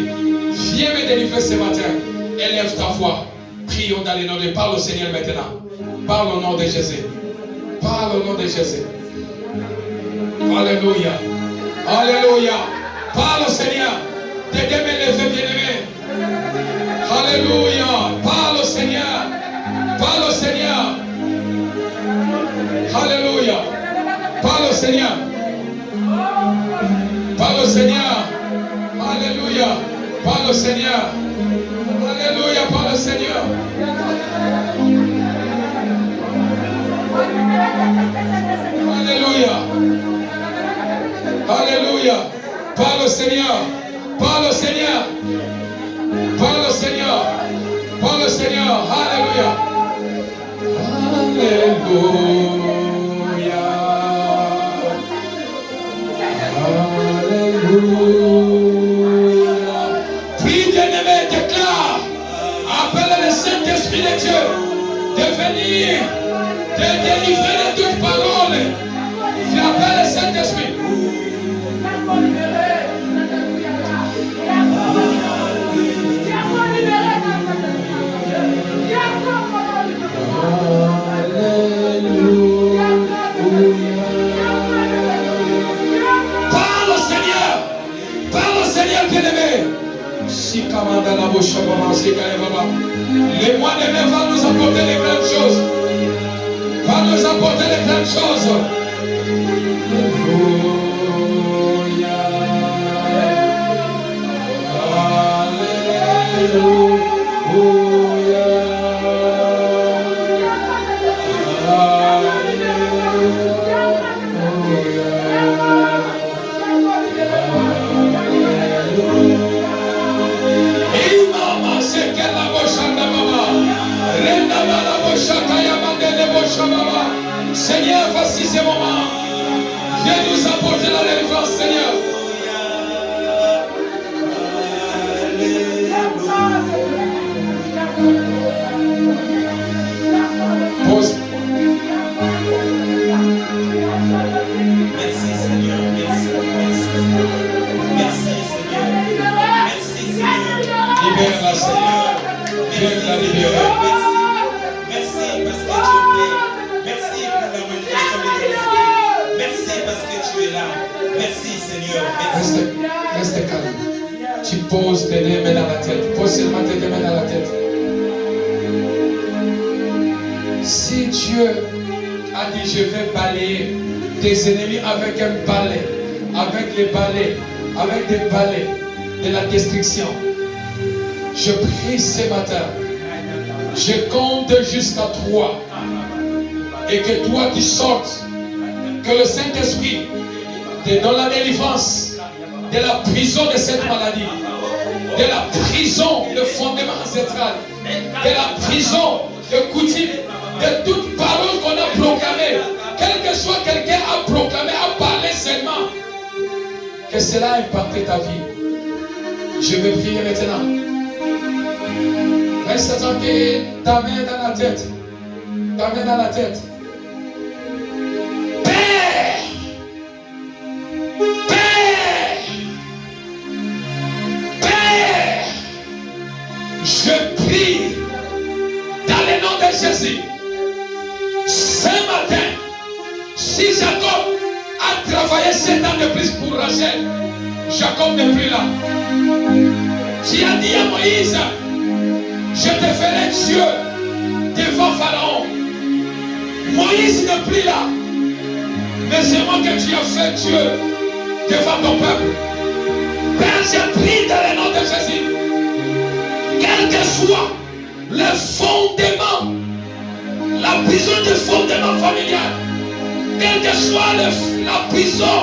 Viens me délivrer ce matin. Élève ta voix. Prions dans le nom de... Parle au Seigneur maintenant. Parle au nom de Jésus. Parle au nom de Jésus. Alléluia. Alléluia. Parle au Seigneur. Tes deux mains levées, bien-aimés. Alléluia. Parle au Seigneur. Parle au Seigneur. Alléluia. Parle au Seigneur. Parle au Seigneur. Alléluia. Parle au Seigneur. Alléluia. Parle au Seigneur. Alléluia. Alléluia. Parle au Seigneur. Parle au Seigneur. Parle au Seigneur. Parle au Seigneur. Alléluia. Alléluia. Alléluia. Prie, bien-aimé, déclare. Appelle le Saint-Esprit de Dieu de venir te délivrer de toute parole. Tu appelles le Saint-Esprit. Parle au Seigneur, bien-aimé. Le mois de mai va nous apporter de grandes choses. Va nous apporter de grandes choses. Seigneur, voici ces moments. Viens nous apporter la délivrance, Seigneur. Pose. Merci Seigneur, merci, merci. Merci Seigneur. Merci Seigneur. Libère-la, Seigneur. Viens la libérer. Merci parce que tu es plein. Merci pour la manifestation de ton esprit. Merci parce que tu es là. Merci Seigneur. Merci. Reste calme. Tu poses tes deux mains dans la tête. Pose seulement tes deux mains dans la tête. Si Dieu a dit je vais balayer tes ennemis avec un balai, avec les balais, avec des balais de la destruction, je prie ce matin, je compte jusqu'à 3 et que toi tu sortes, que le Saint-Esprit te donne la délivrance de la prison de cette maladie, de la prison de fondement ancestral, de la prison de coutume, de toute parole qu'on a proclamée, quel que soit quelqu'un a proclamé, a parlé seulement, que cela a impacté ta vie. Je vais prier maintenant. Reste tranquille, ta main dans la tête. Ta main dans la tête. Père! Père! Père! Je prie dans le nom de Jésus. Ce matin, si Jacob a travaillé 7 ans de plus pour Rachel, Jacob n'est plus là. Tu as dit à Moïse, je te ferai Dieu devant Pharaon. Moïse n'est plus là. Mais c'est moi que tu as fait Dieu devant ton peuple. Père, je prie dans le nom de Jésus. Quel que soit le fondement, la prison du fondement familial, quelle que soit la prison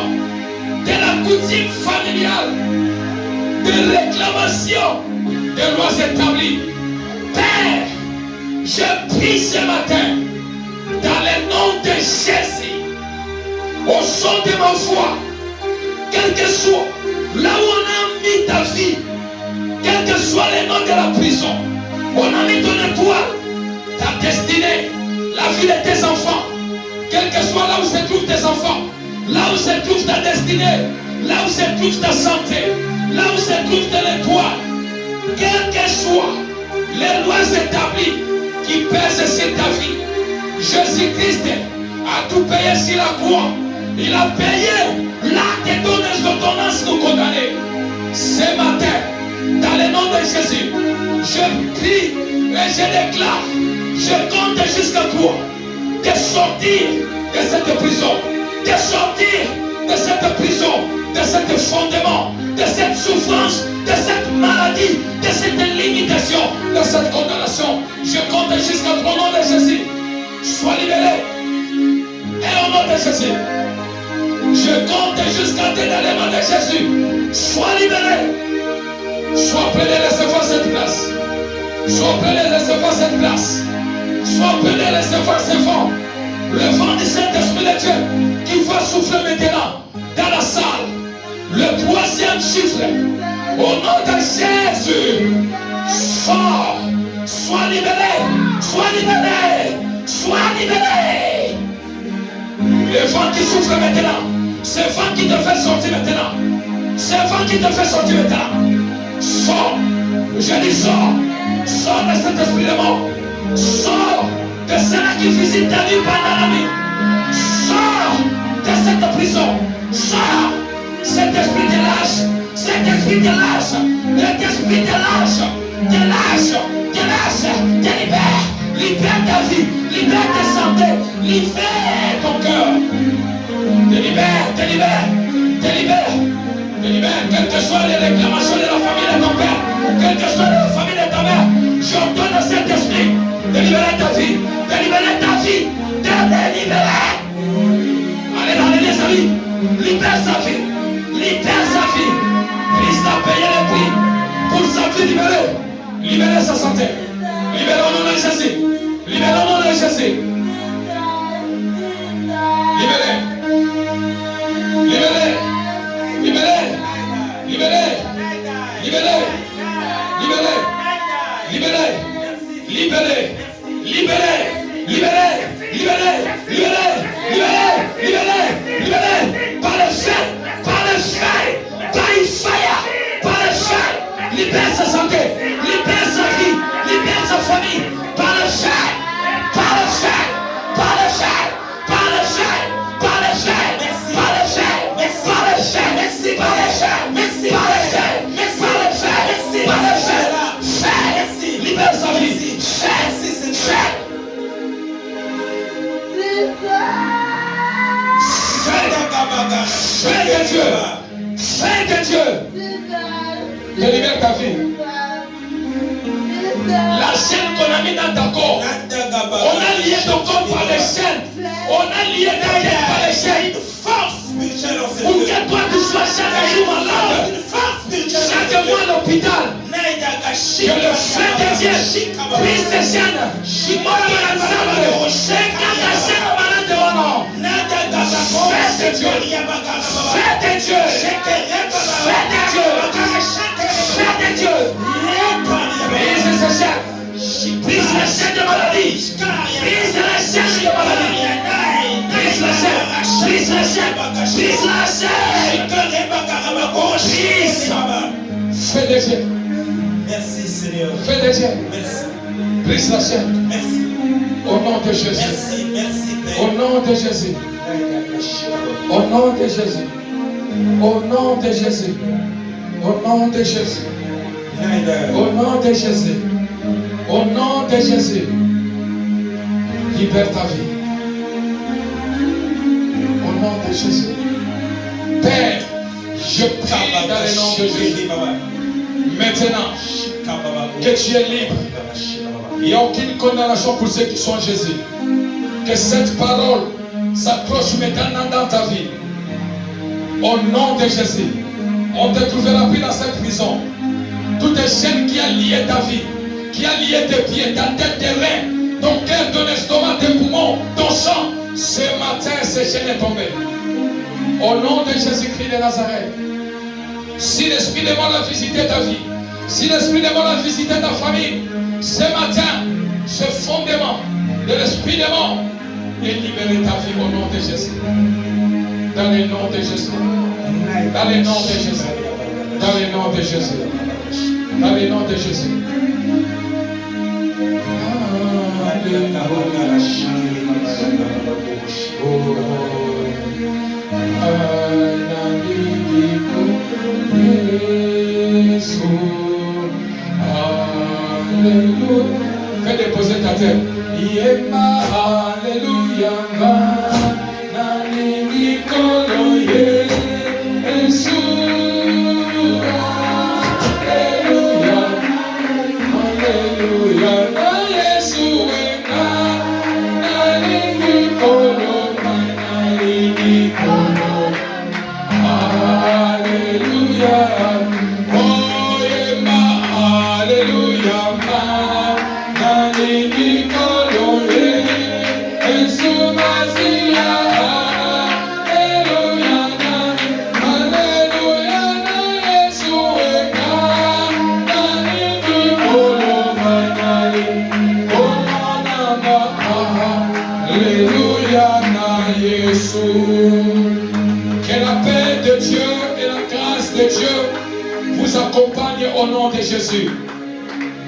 de la coutume familiale, de réclamation des lois établies, Père, je prie ce matin, dans le nom de Jésus, au son de ma voix, quel que soit là où on a mis ta vie, quel que soit le nom de la prison, on a mis ton étoile, ta destinée, la vie de tes enfants, quel que soit là où se trouvent tes enfants, là où se trouve ta destinée, là où se trouve ta santé, là où se trouve ton étoile, quel que soit les lois établies qui pèsent sur ta vie, Jésus-Christ a tout payé sur la croix. Il a payé l'acte de ton ordonnance nous condamner. Ce matin, dans le nom de Jésus, je prie et je déclare, je compte jusqu'à 3 de sortir de cette prison, de sortir de cette prison, de cet fondement, de cette souffrance, de cette maladie, de cette limitation, de cette condamnation. Je compte jusqu'à 3 noms de Jésus. Sois libéré. Et au nom de Jésus, je compte jusqu'à 2 dans le nom de Jésus. Sois libéré. Sois prêt de recevoir cette place. Sois prêt de recevoir cette place. Sois prêt de recevoir ce vent. Le vent du Saint-Esprit de Dieu qui va souffler maintenant dans la salle. Le 3e chiffre. Au nom de Jésus. Sors. Sois libéré. Sois libéré. Sois libéré. Le vent qui souffle maintenant. Ce vent qui te fait sortir maintenant. Ce vent qui te fait sortir maintenant. Sors. Je dis sors. Sors de cet esprit de mort. Sors de cela qui visite ta vie pendant la nuit. Sors de cette prison. Sors. Cet esprit de lâche. Cet esprit te lâche. Cet esprit te lâche. Te lâche. Te lâche. Te libère. Libère ta vie. Libère ta santé. Libère ton cœur. Te libère. Te libère. Te libère. Te libère. Quelles que soient les réclamations de la famille de ton père. Quelle que soit la famille de ta mère. J'ordonne à cet esprit de libérer ta vie. De libérer ta vie. De te libérer. Allez, les amis. Libère sa vie. Libère sa vie. Christ a payé le prix pour sa vie libérée. Libérer sa santé. Libérer au nom de Jésus. Libérer au nom de Jésus. Libérer. Libérer. Libérer. Libérer. Libérer. Libérer. Libérer. Libérer. Libérer. Libérer. Libérer. Libérer. Libérer. Libérer. Libérer. Par le feu. Par le feu. Par le fire. Par le feu. Libère sa santé. Libère sa vie. Libère sa famille. Par le feu. Par le feu. Par le feu. Par le feu. Par le feu. Par le feu. Par le feu. Merci. Par le feu. Merci. Par le feu. Merci. Par le feu. Merci. Par le feu. Merci. Libère sa vie. Fais de Dieu. Fais de Dieu. Te libère ta vie. La chaîne qu'on a mis dans ta corps. On a lié ton corps par les chaînes. On a lié ta tête par les chaînes. Force spirituelle. Pour que toi tu sois chaque jour malade. Chaque mois à l'hôpital. Que le feu de Dieu brise tes chaînes. Chaque chaîne malade de nom. Fais de Dieu. Fais de Dieu. Fais de Dieu. Fais de Dieu. Brise ces chaînes. Brise la chaîne de maladie. Brise la chaîne de maladie. Brise la chaîne. Brise la chaîne. Brise la chaîne. Brise. Fais de Dieu. Merci Seigneur. Fais de Dieu. Merci. Brise la chaîne. Merci. Au nom de Jésus. Merci. Merci Au Père. nom de Jésus. Au nom de Jésus. Au nom de Jésus. Au nom de Jésus. Au nom de Jésus. Au nom de Jésus. Libère ta vie. Au nom de Jésus. Père, je prie dans le nom de Jésus. Maintenant que tu es libre. Il n'y a aucune condamnation pour ceux qui sont en Jésus. Que cette parole s'accroche maintenant dans ta vie. Au nom de Jésus. On ne te trouvera plus dans cette prison. Toutes les chaînes qui a lié ta vie, qui a lié tes pieds, ta tête, tes reins, ton cœur, ton estomac, tes poumons, ton sang, ce matin, ces chaînes est tombée. Au nom de Jésus-Christ de Nazareth. Si l'Esprit de mort a visité ta vie, si l'Esprit de mort a visité ta famille, ce matin, ce fondement de l'Esprit de mort est libéré ta vie au nom de Jésus. Dans le nom de Jésus. Dans le nom de Jésus. Dans le nom de Jésus. Dans le nom de Jésus. Fais déposer ta tête. Alléluia. Que la paix de Dieu et la grâce de Dieu vous accompagnent au nom de Jésus.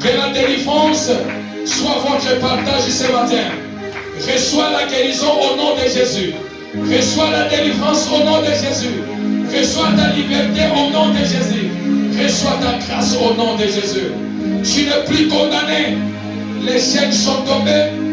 Que la délivrance soit votre partage ce matin. Reçois la guérison au nom de Jésus. Reçois la délivrance au nom de Jésus. Reçois ta liberté au nom de Jésus. Reçois ta grâce au nom de Jésus. Tu n'es plus condamné. Les chaînes sont tombées.